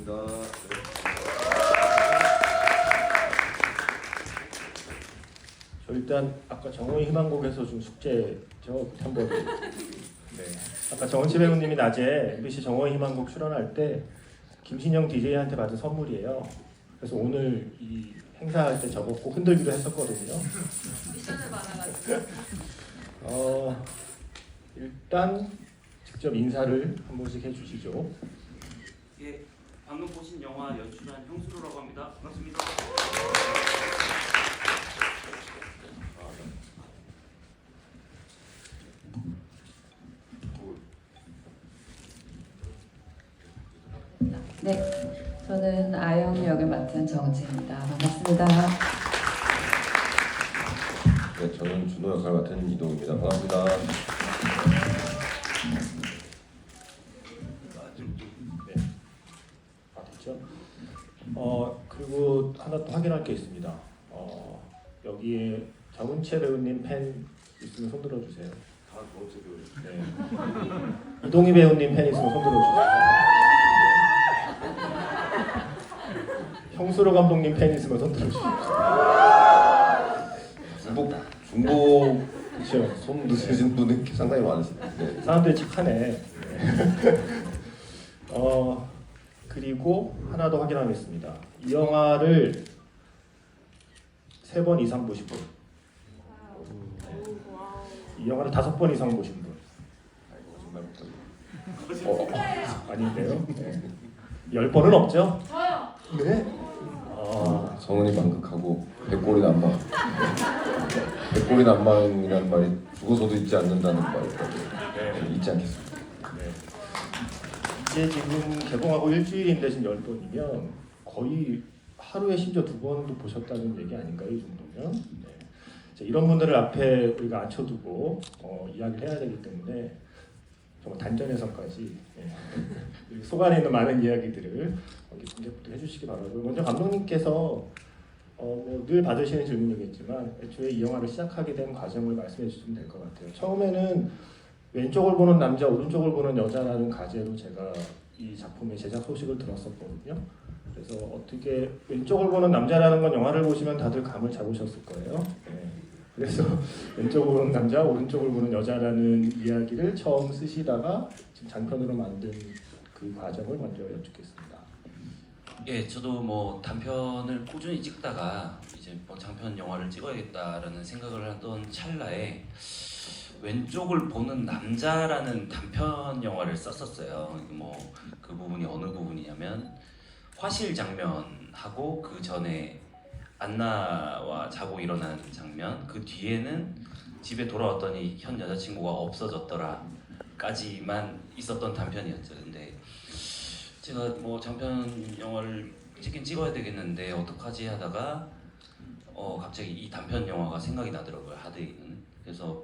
반갑습니다. 저 일단 아까 정호의 희망곡에서 좀 숙제죠, 한번. 네. 아까 정은치 배우님이 낮에 MBC 정호의 희망곡 출연할 때 김신영 DJ한테 받은 선물이에요. 그래서 오늘 이 행사할 때 저거 꼭 흔들기로 했었거든요. 미션을 받아가지고. 일단 직접 인사를 한 번씩 해주시죠. 예, 방금 보신 영화 연출한 형수로라고 합니다. 반갑습니다. 네, 저는 아영 역을 맡은 정은채입니다. 반갑습니다. 네, 저는 준호 역할 맡은 이동입니다. 반갑습니다. 네. 됐죠? 그리고 하나 또 확인할 게 있습니다. 여기에 정은채 배우님 팬 있으면 손 들어주세요. 다 정은채 배우. 네. 이동희 배우님 팬 있으면 손 들어주세요. 네. 형수로 감독님 팬 있으면 손 들어주세요. 중복 그렇죠. 손 드시는 분이 상당히 많으십니다. 네. 사람들이 착하네. 네. 그리고 하나 더 확인하겠습니다. 이 영화를 3번 이상 보신 분. 이 영화를 5번 이상 보신 분. 거짓말 못하죠. 아닌데요? 네. 10번은 없죠? 저요. 네. 성은이 만극하고 백골이 난망. 백골이 난망이라는 말이 죽어서도 잊지 않는다는 말이거든요. 네. 잊지 않겠습니다. 네. 이게 지금 개봉하고 일주일인데 지금 10번이면 거의 하루에 심지어 2번도 보셨다는 얘기 아닌가요? 이 정도면? 네. 자, 이런 분들을 앞에 우리가 앉혀두고 이야기를 해야 되기 때문에 정말 단전에서까지 속안에 있는 많은 이야기들을 공개부터 해주시기 바라고요. 먼저 감독님께서 늘 받으시는 질문이겠지만 애초에 이 영화를 시작하게 된 과정을 말씀해 주시면 될 것 같아요. 처음에는 왼쪽을 보는 남자, 오른쪽을 보는 여자라는 가제로 제가 이 작품의 제작 소식을 들었었거든요. 그래서 어떻게 왼쪽을 보는 남자라는 건 영화를 보시면 다들 감을 잡으셨을 거예요. 네. 그래서 왼쪽을 보는 남자, 오른쪽을 보는 여자라는 이야기를 처음 쓰시다가 지금 장편으로 만든 그 과정을 먼저 여쭙겠습니다. 예, 저도 뭐 단편을 꾸준히 찍다가 이제 뭐 장편 영화를 찍어야겠다라는 생각을 하던 찰나에 왼쪽을 보는 남자라는 단편 영화를 썼었어요. 뭐 그 부분이 어느 부분이냐면 화실 장면하고 그 전에 안나와 자고 일어나는 장면, 그 뒤에는 집에 돌아왔더니 현 여자친구가 없어졌더라까지만 있었던 단편이었죠. 근데 제가 뭐 장편 영화를 찍긴 찍어야 되겠는데 어떡하지 하다가 갑자기 이 단편 영화가 생각이 나더라고요. 하드에는. 그래서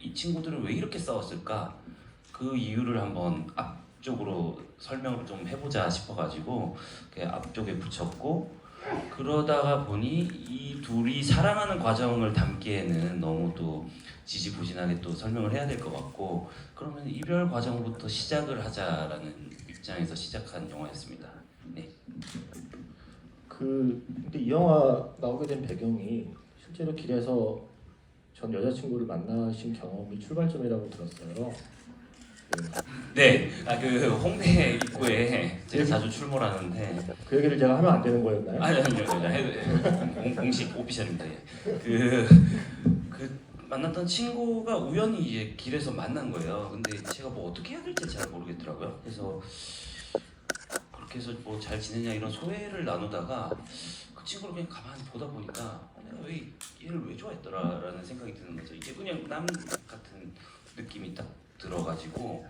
이 친구들은 왜 이렇게 싸웠을까? 그 이유를 한번 앞쪽으로 설명을 좀 해보자 싶어가지고 앞쪽에 붙였고, 그러다가 보니 이 둘이 사랑하는 과정을 담기에는 너무 또 지지부진하게 또 설명을 해야 될 것 같고, 그러면 이별 과정부터 시작을 하자라는 입장에서 시작한 영화였습니다. 네. 근데 이 영화 나오게 된 배경이 실제로 길에서 전 여자친구를 만나신 경험이 출발점이라고 들었어요. 네, 그 홍대 입구에 제가 자주 출몰하는데. 그 얘기를 제가 하면 안 되는 거였나요? 아니요, 공식 오피셜입니다. 예. 그 만났던 친구가 우연히 이제 길에서 만난 거예요. 근데 제가 뭐 어떻게 해야 될지 잘 모르겠더라고요. 그래서 그렇게 해서 뭐 잘 지내냐 이런 소회를 나누다가 그 친구를 그냥 가만히 보다 보니까 내가 왜 얘를 왜 좋아했더라라는 생각이 드는 거죠. 이게 그냥 남 같은 느낌이 딱 들어가지고,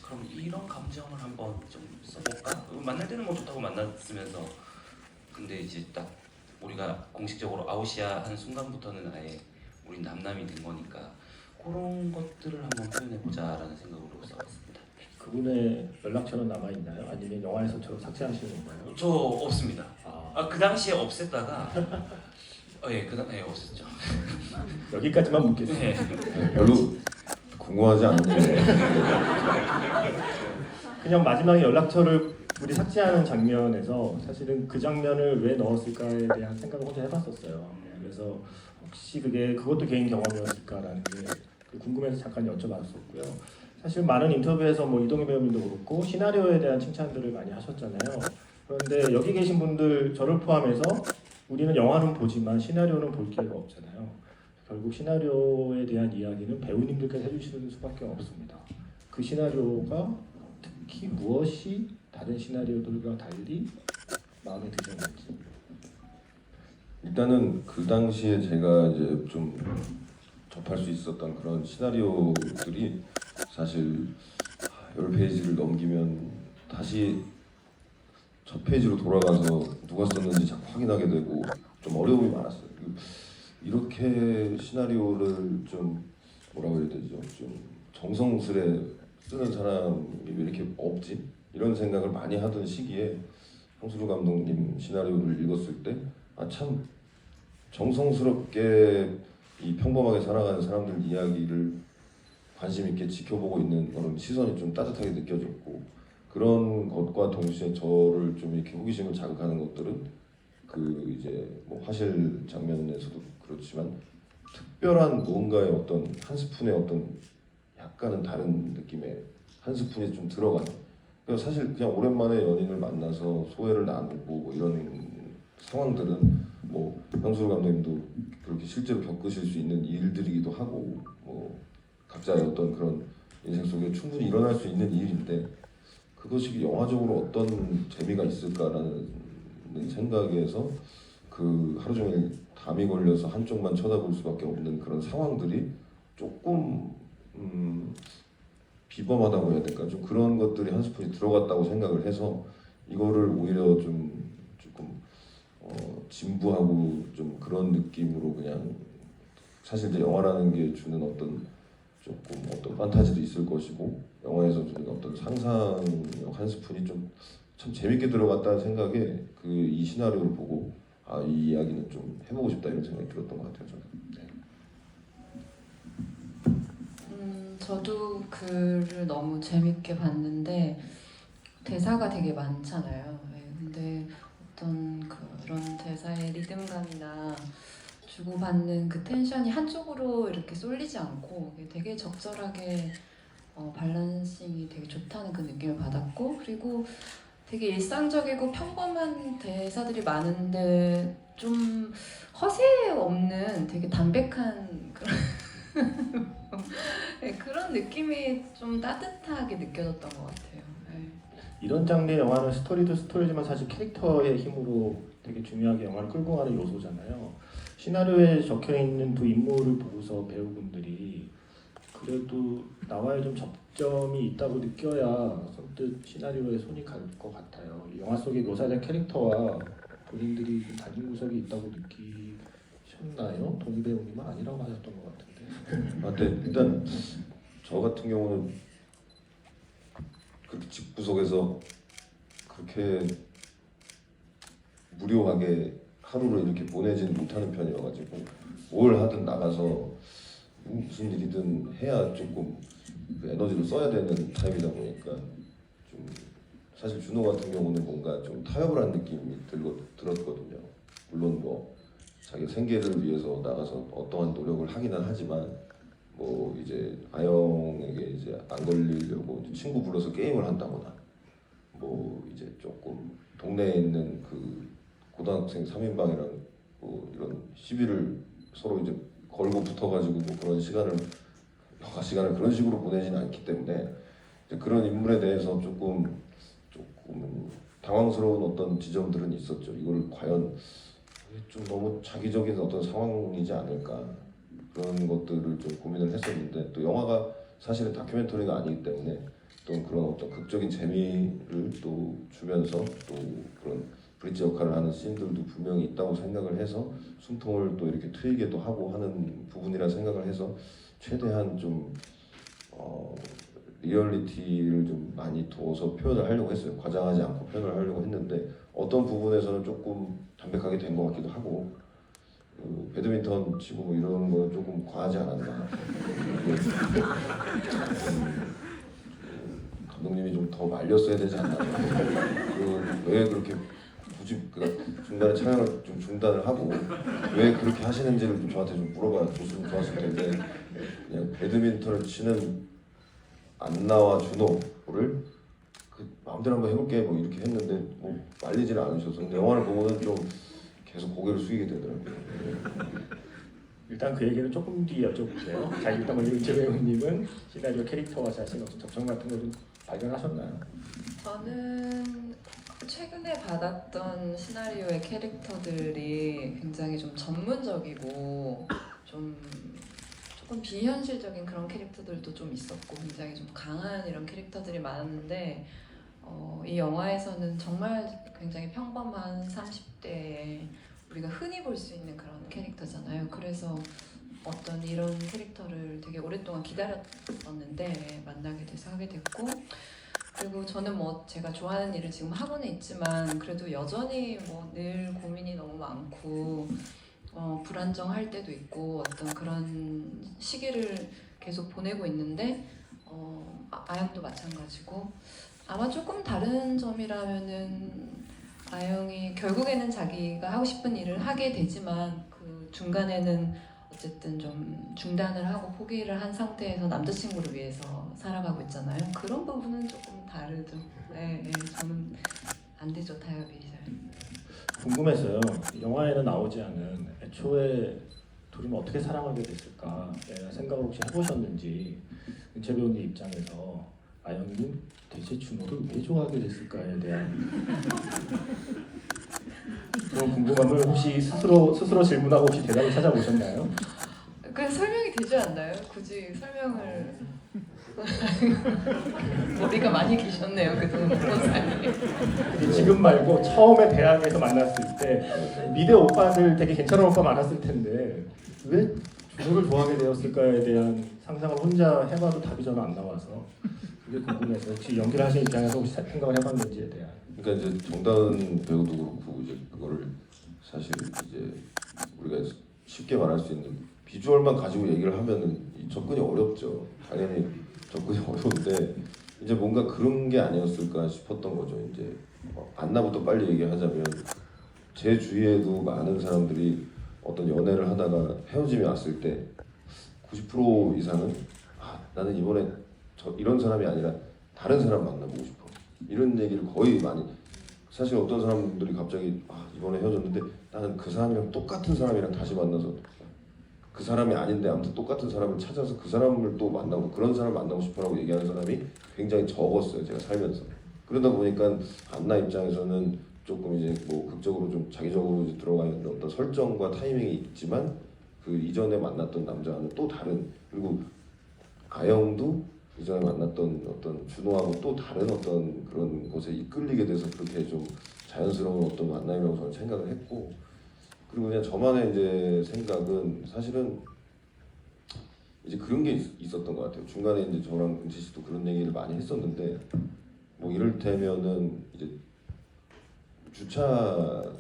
그럼 이런 감정을 한번 좀 써볼까? 만날 때는 뭐 좋다고 만났으면서, 근데 이제 딱 우리가 공식적으로 아웃이야 한 순간부터는 아예 우리 남남이 된 거니까 그런 것들을 한번 표현해보자라는 생각으로 써봤습니다. 그분의 연락처는 남아 있나요? 아니면 영화에서처럼 삭제하시는 건가요? 저 없습니다. 그 당시에 없앴다가 예, 없앴죠. 여기까지만 묻겠습니다. 네. 별로 궁금하지 않은데 그냥 마지막에 연락처를 둘이 삭제하는 장면에서 사실은 그 장면을 왜 넣었을까에 대한 생각을 혼자 해봤었어요. 그래서 혹시 그것도 개인 경험이었을까라는 게 궁금해서 잠깐 여쭤봤었고요. 사실 많은 인터뷰에서 뭐 이동희 배우님도 그렇고 시나리오에 대한 칭찬들을 많이 하셨잖아요. 그런데 여기 계신 분들 저를 포함해서 우리는 영화는 보지만 시나리오는 볼 기회가 없잖아요. 결국 시나리오에 대한 이야기는 배우님들께서 해주시는 수밖에 없습니다. 그 시나리오가 특히 무엇이 다른 시나리오들과 달리 마음에 드셨는지. 일단은 그 당시에 제가 이제 좀 접할 수 있었던 그런 시나리오들이 사실 10페이지를 넘기면 다시 첫 페이지로 돌아가서 누가 썼는지 자꾸 확인하게 되고 좀 어려움이 많았어요. 이렇게 시나리오를 좀 뭐라고 해야 되죠? 좀 정성스레 쓰는 사람이 왜 이렇게 없지? 이런 생각을 많이 하던 시기에 황수루 감독님 시나리오를 읽었을 때 참 정성스럽게 이 평범하게 살아가는 사람들 이야기를 관심 있게 지켜보고 있는 그런 시선이 좀 따뜻하게 느껴졌고, 그런 것과 동시에 저를 좀 이렇게 호기심을 자극하는 것들은 그 이제 뭐 화실 장면에서도 그렇지만 특별한 무언가의 어떤 한 스푼의 어떤 약간은 다른 느낌의 한 스푼이 좀 들어가는. 그러니까 사실 그냥 오랜만에 연인을 만나서 소회를 나누고 뭐 이런 상황들은 뭐 황수루 감독님도 그렇게 실제로 겪으실 수 있는 일들이기도 하고 뭐 각자의 어떤 그런 인생 속에 충분히 일어날 수 있는 일인데, 그것이 영화적으로 어떤 재미가 있을까라는 생각에서 그 하루 종일 담이 걸려서 한쪽만 쳐다볼 수밖에 없는 그런 상황들이 조금 비범하다고 해야 될까, 좀 그런 것들이 한 스푼이 들어갔다고 생각을 해서 이거를 오히려 좀 조금 진부하고 좀 그런 느낌으로 그냥, 사실 이제 영화라는 게 주는 어떤 조금 어떤 판타지도 있을 것이고 영화에서 주는 어떤 상상 한 스푼이 좀 참 재밌게 들어갔다는 생각에 이 시나리오를 보고 이 이야기는 좀 해보고 싶다 이런 생각이 들었던 것 같아요. 저는. 네. 저도 글을 너무 재밌게 봤는데 대사가 되게 많잖아요. 근데 어떤 그런 대사의 리듬감이나 주고받는 그 텐션이 한쪽으로 이렇게 쏠리지 않고 되게 적절하게 밸런싱이 되게 좋다는 그 느낌을 받았고, 그리고 되게 일상적이고 평범한 대사들이 많은데 좀 허세 없는 되게 담백한 그런 그런 느낌이 좀 따뜻하게 느껴졌던 것 같아요. 네. 이런 장르의 영화는 스토리도 스토리지만 사실 캐릭터의 힘으로 되게 중요하게 영화를 끌고 가는 요소잖아요. 시나리오에 적혀있는 두 인물을 보고서 배우분들이 그래도 나와의 좀 접점이 있다고 느껴야 선뜻 시나리오에 손이 갈 것 같아요. 영화 속에 묘사된 캐릭터와 본인들이 좀 닮은 구석이 있다고 느끼셨나요? 동희 배우님은 아니라고 하셨던 것 같은데. 근데 일단 저 같은 경우는 그렇게 집구석에서 그렇게 무료하게 하루를 이렇게 보내지는 못하는 편이어가지고 뭘 하든 나가서 무슨 일이든 해야 조금 그 에너지를 써야 되는 타입이다 보니까 좀 사실 준호 같은 경우는 뭔가 좀 타협을 한 느낌이 들었거든요. 물론 뭐 자기 생계를 위해서 나가서 어떠한 노력을 하기는 하지만 뭐 이제 아영에게 이제 안 걸리려고 이제 친구 불러서 게임을 한다거나 뭐 이제 조금 동네에 있는 그 고등학생 3인방이랑 뭐 이런 시비를 서로 이제 걸고 붙어가지고 뭐 그런 시간을 여가 시간을 그런 식으로 보내지는 않기 때문에 이제 그런 인물에 대해서 조금 당황스러운 어떤 지점들은 있었죠. 이걸 과연 좀 너무 자기적인 어떤 상황이지 않을까, 그런 것들을 좀 고민을 했었는데, 또 영화가 사실은 다큐멘터리가 아니기 때문에 또 그런 어떤 극적인 재미를 또 주면서 또 그런 브릿지 역할을 하는 씬들도 분명히 있다고 생각을 해서 숨통을 또 이렇게 트이게도 하고 하는 부분이라 생각을 해서 최대한 좀 리얼리티를 좀 많이 둬서 표현을 하려고 했어요. 과장하지 않고 표현을 하려고 했는데 어떤 부분에서는 조금 담백하게 된 것 같기도 하고, 배드민턴 치고 뭐 이런 거 조금 과하지 않았나. 감독님이 좀 더 말렸어야 되지 않나. 왜 그렇게 굳이 중간에 촬영을 좀 중단을 하고 왜 그렇게 하시는지를 좀 저한테 좀 물어봐 줬으면 좋았을 텐데 그냥 배드민턴을 치는 안나와 준호를 마음대로 한번 해볼게 뭐 이렇게 했는데 뭐 말리지는 않으셔서 근데 영화를 보고는 좀 계속 고개를 숙이게 되더라고요. 일단 그 얘기는 조금 뒤에 여쭤볼게요. 자, 일단 먼저 이재 배우님은 시나리오 캐릭터와 자신 어떤 접점 같은 거 좀 발견하셨나요? 저는 최근에 받았던 시나리오의 캐릭터들이 굉장히 좀 전문적이고 좀 조금 비현실적인 그런 캐릭터들도 좀 있었고 굉장히 좀 강한 이런 캐릭터들이 많았는데 이 영화에서는 정말 굉장히 평범한 30대의 우리가 흔히 볼 수 있는 그런 캐릭터잖아요. 그래서 어떤 이런 캐릭터를 되게 오랫동안 기다렸었는데 만나게 돼서 하게 됐고 그리고 저는 뭐 제가 좋아하는 일을 지금 하고는 있지만 그래도 여전히 뭐 늘 고민이 너무 많고 불안정할 때도 있고 어떤 그런 시기를 계속 보내고 있는데 아영도 마찬가지고 아마 조금 다른 점이라면은 아영이 결국에는 자기가 하고 싶은 일을 하게 되지만 그 중간에는 어쨌든 좀 중단을 하고 포기를 한 상태에서 남자친구를 위해서 살아가고 있잖아요. 그런 부분은 조금 다르죠. 네, 저는 안 되죠 타협이 잘. 궁금했어요. 영화에는 나오지 않은 애초에 둘이는 어떻게 사랑하게 됐을까 생각을 혹시 해보셨는지 이재 배우님 입장에서 아영님 대체 준호를 왜 좋아하게 됐을까에 대한 그런 궁금함을 혹시 스스로 질문하고 혹시 대답을 찾아보셨나요? 그래서 설명이 되지 않나요? 굳이 설명을 머리가 많이 기셨네요 그동안 본 사이에. 지금 말고 처음에 대학에서 만났을 때 미대 오빠들 되게 괜찮은 오빠 많았을 텐데 왜 준호를 좋아하게 되었을까에 대한 상상을 혼자 해봐도 답이 저는 안 나와서 그게 궁금해서 혹시 연기를 하신 입장에서 혹시 생각을 해봤는지에 대한. 그러니까 이제 정다은 배우도 그렇고 이제 그거를 사실 이제 우리가 쉽게 말할 수 있는 비주얼만 가지고 얘기를 하면은 접근이 어렵죠. 당연히 접근이 어려운데 이제 뭔가 그런 게 아니었을까 싶었던 거죠. 이제 안나부터 빨리 얘기하자면 제 주위에도 많은 사람들이 어떤 연애를 하다가 헤어짐이 왔을 때 90% 이상은 나는 이번에 이런 사람이 아니라 다른 사람 만나보고 싶어 이런 얘기를 거의 많이 사실 어떤 사람들이 갑자기 이번에 헤어졌는데 나는 그 사람이랑 똑같은 사람이랑 다시 만나서 그 사람이 아닌데 아무튼 똑같은 사람을 찾아서 그 사람을 또 만나고 그런 사람을 만나고 싶어라고 얘기하는 사람이 굉장히 적었어요. 제가 살면서. 그러다 보니까 안나 입장에서는 조금 이제 뭐 극적으로 좀 자기적으로 이제 들어가 있는 어떤 설정과 타이밍이 있지만 그 이전에 만났던 남자와는 또 다른 그리고 아영도 이전에 만났던 어떤 준호하고 또 다른 어떤 그런 곳에 이끌리게 돼서 그렇게 좀 자연스러운 어떤 만남이라고 저는 생각을 했고 그리고 그냥 저만의 이제 생각은 사실은 이제 그런 게 있었던 것 같아요. 중간에 이제 저랑 은지 씨도 그런 얘기를 많이 했었는데 뭐 이를테면은 이제 주차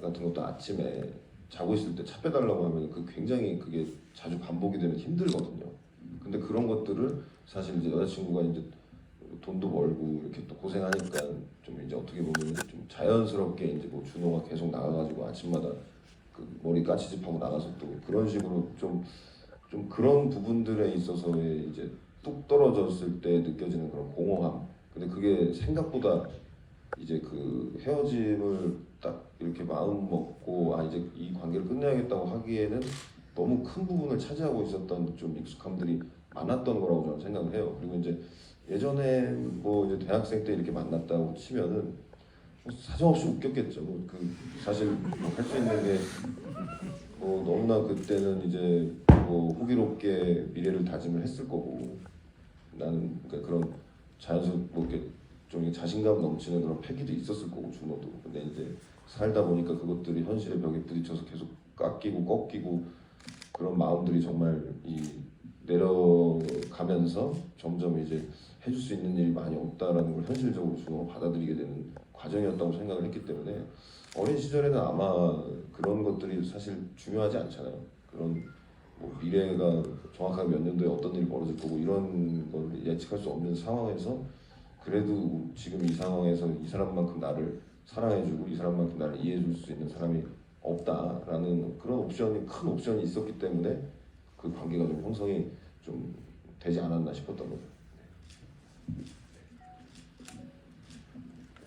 같은 것도 아침에 자고 있을 때 차 빼달라고 하면 굉장히 그게 자주 반복이 되면 힘들거든요. 근데 그런 것들을 사실 이제 여자친구가 이제 돈도 벌고 이렇게 또 고생하니까 좀 이제 어떻게 보면 좀 자연스럽게 이제 뭐 준호가 계속 나가가지고 아침마다 그 머리 까치집하고 나가서 또 그런 식으로 좀 그런 부분들에 있어서의 이제 뚝 떨어졌을 때 느껴지는 그런 공허함. 근데 그게 생각보다 이제 그 헤어짐을 딱 이렇게 마음 먹고 이제 이 관계를 끝내야겠다고 하기에는 너무 큰 부분을 차지하고 있었던 좀 익숙함들이 많았던 거라고 저는 생각을 해요. 그리고 이제 예전에 뭐 이제 대학생 때 이렇게 만났다고 치면은 뭐 사정없이 웃겼겠죠. 그 사실 할 수 있는 게 뭐 너무나 그때는 이제 뭐 호기롭게 미래를 다짐을 했을 거고 나는 그러니까 그런 자연스럽게 뭐 이렇게 좀 자신감 넘치는 그런 패기도 있었을 거고 준호도. 근데 이제 살다 보니까 그것들이 현실의 벽에 부딪혀서 계속 깎이고 꺾이고 그런 마음들이 정말 내려가면서 점점 이제 해줄 수 있는 일이 많이 없다라는 걸 현실적으로 준호가 받아들이게 되는 과정이었다고 생각을 했기 때문에 어린 시절에는 아마 그런 것들이 사실 중요하지 않잖아요. 그런 뭐 미래가 정확하게 몇 년도에 어떤 일이 벌어질 거고 이런 걸 예측할 수 없는 상황에서 그래도 지금 이 상황에서 이 사람만큼 나를 사랑해주고 이 사람만큼 나를 이해해줄 수 있는 사람이 없다라는 그런 옵션이 큰 옵션이 있었기 때문에 그 관계가 좀 형성이 좀 되지 않았나 싶었던 거죠.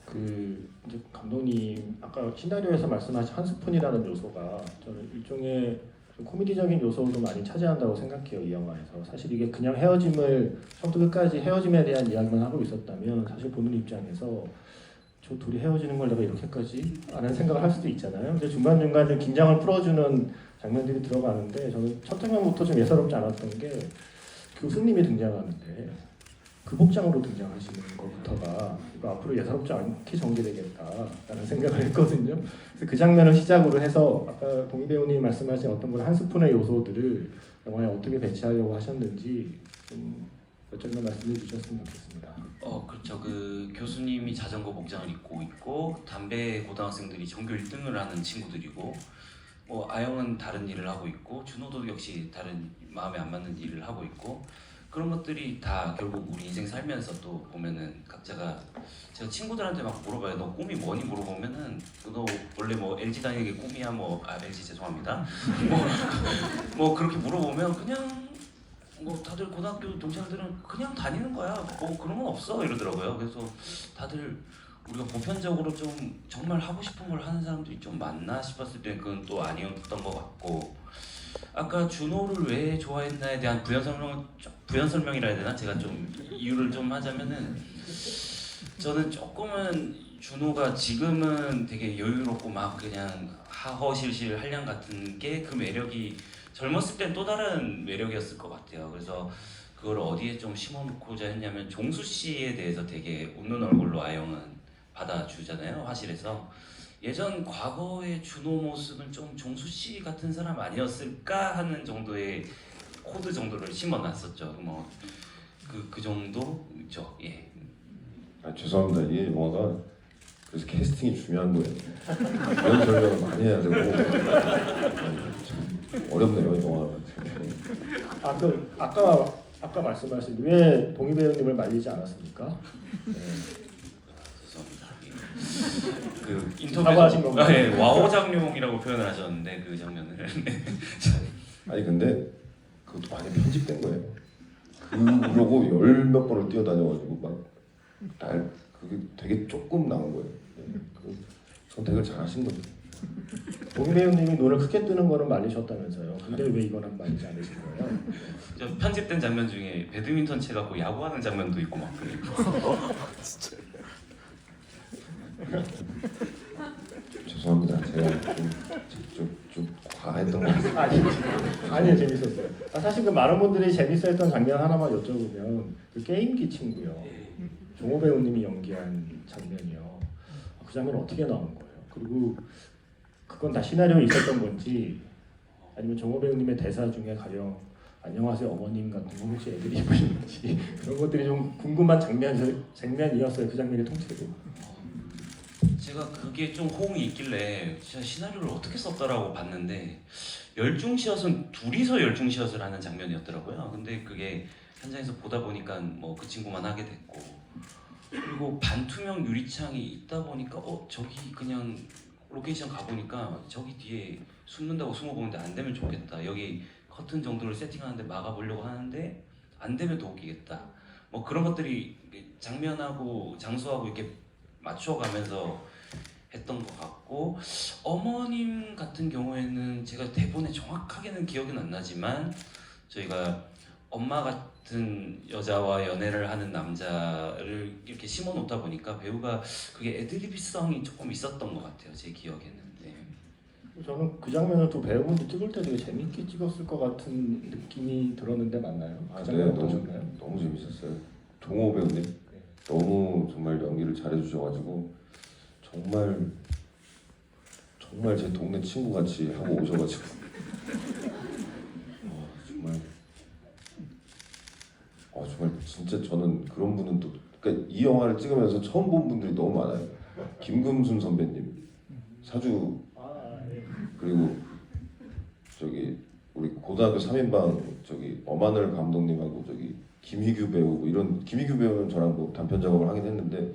그 이제 감독님 아까 시나리오에서 말씀하신 한 스푼이라는 요소가 저는 일종의 좀 코미디적인 요소도 많이 차지한다고 생각해요. 이 영화에서 사실 이게 그냥 헤어짐을 처음부터 끝까지 헤어짐에 대한 이야기만 하고 있었다면 사실 보는 입장에서 저 둘이 헤어지는 걸 내가 이렇게까지 라는 생각을 할 수도 있잖아요. 근데 중간중간 긴장을 풀어주는 장면들이 들어가는데 저는 첫 장면부터 좀 예사롭지 않았던 게 교수님이 등장하는데 그 복장으로 등장하시는 것부터가 이거 앞으로 예사롭지 않게 전개되겠다라는 생각을 했거든요. 그래서 그 장면을 시작으로 해서 아까 동희 배우님이 말씀하신 어떤 그런 한 스푼의 요소들을 영화에 어떻게 배치하려고 하셨는지 좀 몇 점만 말씀해 주셨으면 좋겠습니다. 그렇죠. 그 교수님이 자전거 복장을 입고 있고 담배 고등학생들이 전교 1등을 하는 친구들이고 아영은 다른 일을 하고 있고 준호도 역시 다른 마음에 안 맞는 일을 하고 있고 그런 것들이 다 결국 우리 인생 살면서 또 보면은 각자가 제가 친구들한테 막 물어봐요. 너 꿈이 뭐니 물어보면은 너 원래 뭐 LG 다니는 게 꿈이야 LG 죄송합니다. 뭐 그렇게 물어보면 그냥 다들 고등학교 동창들은 그냥 다니는 거야. 그런 건 없어 이러더라고요. 그래서 다들 우리가 보편적으로 좀 정말 하고 싶은 걸 하는 사람들이 좀 많나 싶었을 때 그건 또 아니었던 것 같고 아까 준호를 왜 좋아했나에 대한 부연 설명이라 해야 되나? 제가 좀 이유를 좀 하자면은 저는 조금은 준호가 지금은 되게 여유롭고 막 그냥 하허실실 한량 같은 게 그 매력이 젊었을 땐 또 다른 매력이었을 것 같아요. 그래서 그걸 어디에 좀 심어놓고자 했냐면 종수 씨에 대해서 되게 웃는 얼굴로 아영은 받아주잖아요. 화실에서. 예전 과거의 준호 모습은 좀 종수 씨 같은 사람 아니었을까 하는 정도의 코드 정도를 심어놨었죠. 그 정도죠. 예. 죄송합니다. 이 영화가 그래서 캐스팅이 중요한 거예요. 이런 설명을 많이 해야 되고 참 어렵네요 이 영화가. 아까 말씀하신 왜 동희 배우님을 말리지 않았습니까? 네. 그 사과하신 인터뷰에서 건가요? 와호장룡이라고 표현을 하셨는데 그 장면을 아니 근데 그것도 많이 편집된 거예요. 그러고 열 몇 번을 뛰어다녀가지고 그게 되게 조금 나온 거예요. 그 선택을 잘 하신 거죠. 동희 배우님이 눈을 크게 뜨는 거는 말리셨다면서요. 근데 왜 이거는 말리지 않으신 거예요? 저 편집된 장면 중에 배드민턴 채 갖고 야구하는 장면도 있고 막 그래요. 죄송합니다. 제가 좀 과했던 것 같아요. 아니요 재밌었어요. 사실 그 많은 분들이 재밌어했던 장면 하나만 여쭤보면 그 게임기 친구요. 종호 배우님이 연기한 장면이요. 그 장면 어떻게 나온 거예요? 그리고 그건 다 시나리오에 있었던 건지 아니면 종호 배우님의 대사 중에 가령 안녕하세요 어머님 같은 거 혹시 애드리브인지 그런 것들이 좀 궁금한 장면이었어요. 그 장면이 통째로. 제가 그게 좀 호응이 있길래 진짜 시나리오를 어떻게 썼더라고 봤는데 열중시엇은 둘이서 열중시엇을 하는 장면이었더라고요. 근데 그게 현장에서 보다 보니까 그 친구만 하게 됐고 그리고 반투명 유리창이 있다 보니까 저기 그냥 로케이션 가보니까 저기 뒤에 숨는다고 숨어보는데 안 되면 좋겠다. 여기 커튼 정도를 세팅하는데 막아보려고 하는데 안 되면 더 웃기겠다. 그런 것들이 장면하고 장소하고 이렇게 맞춰가면서 했던 것 같고 어머님 같은 경우에는 제가 대본에 정확하게는 기억은 안 나지만 저희가 엄마 같은 여자와 연애를 하는 남자를 이렇게 심어놓다 보니까 배우가 그게 애드리브성이 조금 있었던 것 같아요. 제 기억에는. 네. 저는 그 장면을 또 배우분들 찍을 때 되게 재밌게 찍었을 것 같은 느낌이 들었는데 맞나요? 그 장면 어떠셨나요? 너무 재밌었어요. 종호 배우님 너무 정말 연기를 잘해주셔가지고 정말 제 동네 친구 같이 하고 오셔가지고 정말 진짜 저는 그런 분은 또 그러니까 이 영화를 찍으면서 처음 본 분들이 너무 많아요. 김금순 선배님 사주 그리고 저기 우리 고등학교 3인방 저기 엄하늘 감독님하고 저기 김희규 배우 뭐 이런 김희규 배우는 저랑 뭐 단편 작업을 하긴 했는데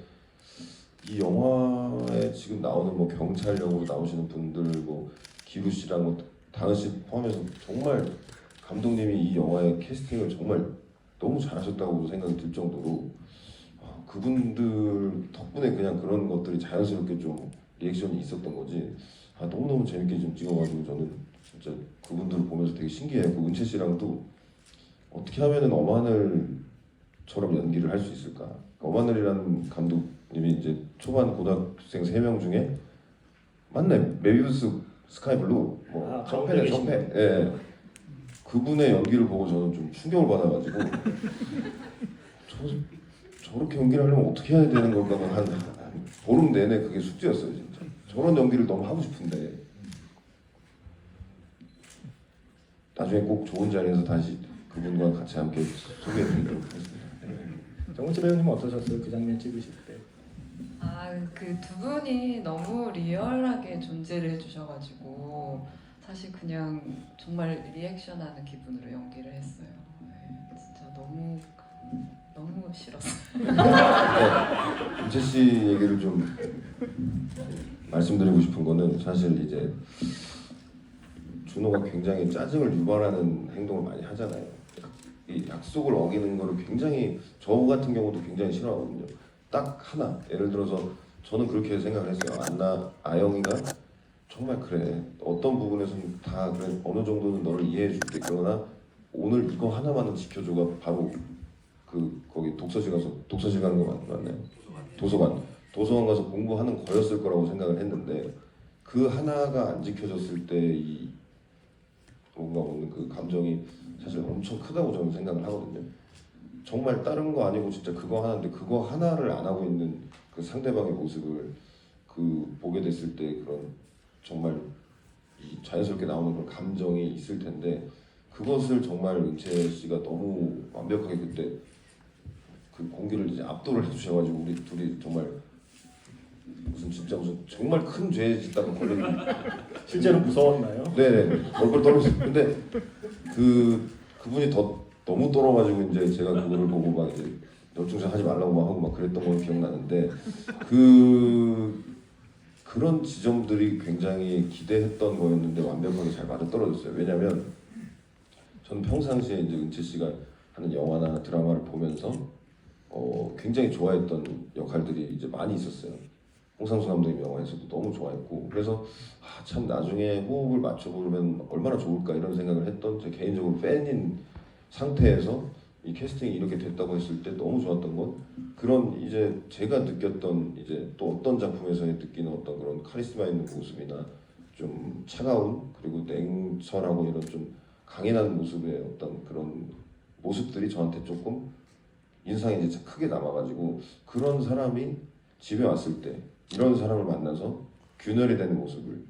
이 영화에 지금 나오는 뭐 경찰 역으로 나오시는 분들 뭐 기루 씨랑 뭐 다은 씨 포함해서 정말 감독님이 이 영화의 캐스팅을 정말 너무 잘하셨다고 생각이 들 정도로 그분들 덕분에 그냥 그런 것들이 자연스럽게 좀 리액션이 있었던 거지. 너무너무 재밌게 좀 찍어가지고 저는 진짜 그분들을 보면서 되게 신기해요. 그 은채 씨랑도 어떻게 하면은 엄하늘처럼 연기를 할 수 있을까? 엄하늘이라는 감독님이 이제 초반 고등학생 3명 중에 맞네 메비우스 스카이블루 뭐 정패네 정패 예 그분의 연기를 보고 저는 좀 충격을 받아가지고 저렇게 연기를 하려면 어떻게 해야 되는 걸까 한 보름 내내 그게 숙제였어요 진짜. 저런 연기를 너무 하고 싶은데 나중에 꼭 좋은 자리에서 다시 그분과 같이 함께 소개해드리도록 하겠습니다. 정은채 배우님은 어떠셨어요? 그 장면 찍으실 때? 그 두 분이 너무 리얼하게 존재를 해주셔가지고 사실 그냥 정말 리액션하는 기분으로 연기를 했어요. 네, 진짜 너무 싫었어요. 은채 씨 얘기를 좀 말씀드리고 싶은 거는 사실 이제 준호가 굉장히 짜증을 유발하는 행동을 많이 하잖아요. 이 약속을 어기는 거를 굉장히 저 같은 경우도 굉장히 싫어하거든요. 딱 하나 예를 들어서 저는 그렇게 생각을 했어요. 아영이가 정말 그래 어떤 부분에서는 다 그래 어느 정도는 너를 이해해 줄게 그러나 오늘 이거 하나만은 지켜줘가 바로 거기 독서실 가는 거 맞나요? 도서관 가서 공부하는 거였을 거라고 생각을 했는데 그 하나가 안 지켜졌을 때 이 뭔가 오는 그 감정이 사실 엄청 크다고 저는 생각을 하거든요. 정말 다른 거 아니고 진짜 그거 하나인데 그거 하나를 안 하고 있는 그 상대방의 모습을 보게 됐을 때 그런 정말 이 자연스럽게 나오는 그런 감정이 있을 텐데 그것을 정말 은채 씨가 너무 완벽하게 그때 그 공기를 이제 압도를 해주셔가지고 우리 둘이 정말 무슨 정말 큰 죄에 짓다가 걸린 실제로 무서웠나요? 네네 얼굴 떨어졌어요. 근데 그분이 너무 떨어가지고 이제 제가 그거를 보고 막 이제 열중전 하지 말라고 막 하고 막 그랬던 건 기억나는데 그런 지점들이 굉장히 기대했던 거였는데 완벽하게 잘 맞아떨어졌어요. 왜냐면 저는 평상시에 이제 은채 씨가 하는 영화나 드라마를 보면서 굉장히 좋아했던 역할들이 이제 많이 있었어요. 홍상수 감독님 영화에서도 너무 좋아했고 그래서 참 나중에 호흡을 맞춰보면 얼마나 좋을까 이런 생각을 했던 제 개인적으로 팬인 상태에서 이 캐스팅이 이렇게 됐다고 했을 때 너무 좋았던 건 그런 이제 제가 느꼈던 이제 또 어떤 작품에서 느끼는 어떤 그런 카리스마 있는 모습이나 좀 차가운 그리고 냉철하고 이런 좀 강인한 모습의 어떤 그런 모습들이 저한테 조금 인상이 이제 크게 남아가지고 그런 사람이 집에 왔을 때 이런 사람을 만나서 균열이 되는 모습을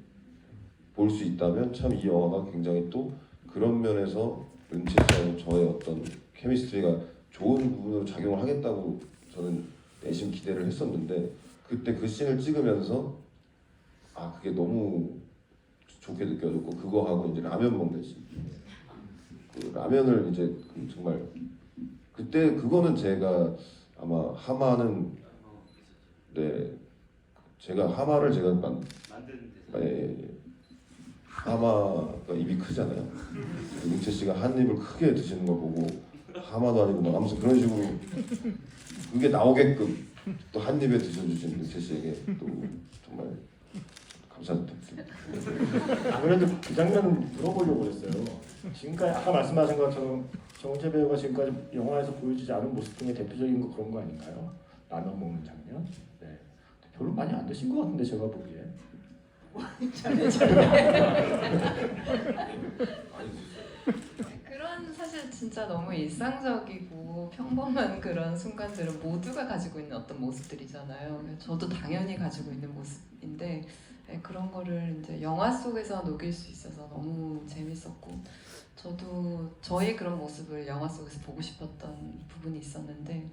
볼 수 있다면 참 이 영화가 굉장히 또 그런 면에서 은채 씨하고 저의 어떤 케미스트리가 좋은 부분으로 작용을 하겠다고 저는 내심 기대를 했었는데 그때 그 씬을 찍으면서 그게 너무 좋게 느껴졌고 그거하고 이제 라면 먹는 씬 그 라면을 이제 정말 그때 그거는 제가 아마 하마는 제가 하마를 하마가 입이 크잖아요. 은채 씨가 한 입을 크게 드시는 걸 보고 하마도 아니고 막 아무튼 그런 식으로 그게 나오게끔 또 한 입에 드셔주신 은채 씨에게 또 정말 감사드립니다. 그래도 그 장면은 물어보려고 했어요. 지금까지 아까 말씀하신 것처럼 정은채 배우가 지금까지 영화에서 보여주지 않은 모습 중에 대표적인 거 그런 거 아닌가요? 라면 먹는 장면? 네. 별로 많이 안 드신 것 같은데 제가 보기에. 그런 사실 진짜 너무 일상적이고 평범한 그런 순간들은 모두가 가지고 있는 어떤 모습들이잖아요. 저도 당연히 가지고 있는 모습인데 그런 거를 이제 영화 속에서 녹일 수 있어서 너무 재밌었고 저도 저의 그런 모습을 영화 속에서 보고 싶었던 부분이 있었는데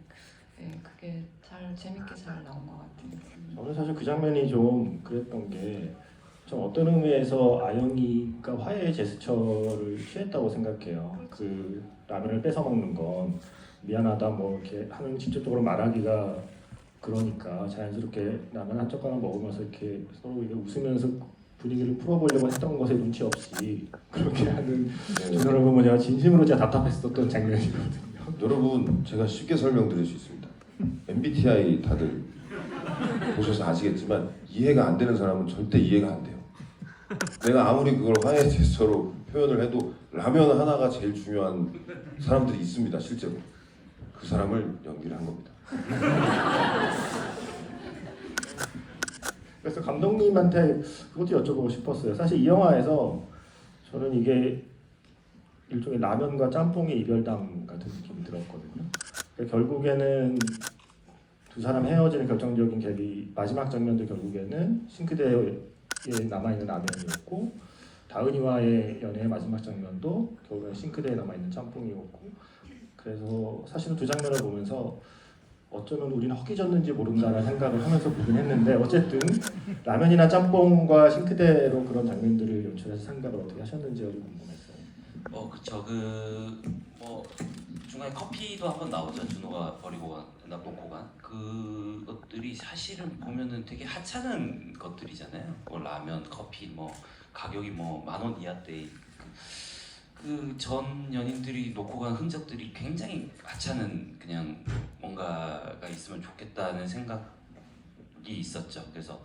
그게 잘 재밌게 잘 나온 것 같아요. 저는 사실 그 장면이 좀 그랬던 게 좀 어떤 의미에서 아영이가 화해의 제스처를 취했다고 생각해요. 그 라면을 뺏어 먹는 건 미안하다 뭐 이렇게 하는 직접적으로 말하기가 그러니까 자연스럽게 라면 한 젓가락 먹으면서 이렇게 서로 이렇게 웃으면서 분위기를 풀어보려고 했던 것에 눈치 없이 그렇게 하는 네. 준호를 보면 제가 진심으로 제가 답답했었던 장면이거든요. 여러분 제가 쉽게 설명드릴 수 있습니다. MBTI 다들 보셔서 아시겠지만 이해가 안 되는 사람은 절대 이해가 안 돼요. 내가 아무리 그걸 화해 제스처로 표현을 해도 라면 하나가 제일 중요한 사람들이 있습니다. 실제로 그 사람을 연기를 한 겁니다. 그래서 감독님한테 그것도 여쭤보고 싶었어요. 사실 이 영화에서 저는 이게 일종의 라면과 짬뽕의 이별담 같은 느낌이 들었거든요. 그러니까 결국에는 두 사람 헤어지는 결정적인 갭이 마지막 장면도 결국에는 싱크대에 남아있는 라면이었고 다은이와의 연애의 마지막 장면도 결국에는 싱크대에 남아있는 짬뽕이었고 그래서 사실은 두 장면을 보면서 어쩌면 우리는 허기졌는지 모른다라는 생각을 하면서 보긴 했는데 어쨌든 라면이나 짬뽕과 싱크대로 그런 장면들을 연출해서 생각을 어떻게 하셨는지가 좀 궁금했어요. 그쵸. 뭐 중간에 커피도 한번 나오죠. 준호가 버리고 놓고 간 그것들이 사실은 보면은 되게 하찮은 것들이잖아요. 뭐 라면, 커피, 뭐 가격이 뭐 10,000원 이하대. 그 전 연인들이 놓고 간 흔적들이 굉장히 하찮은 그냥 뭔가가 있으면 좋겠다는 생각이 있었죠. 그래서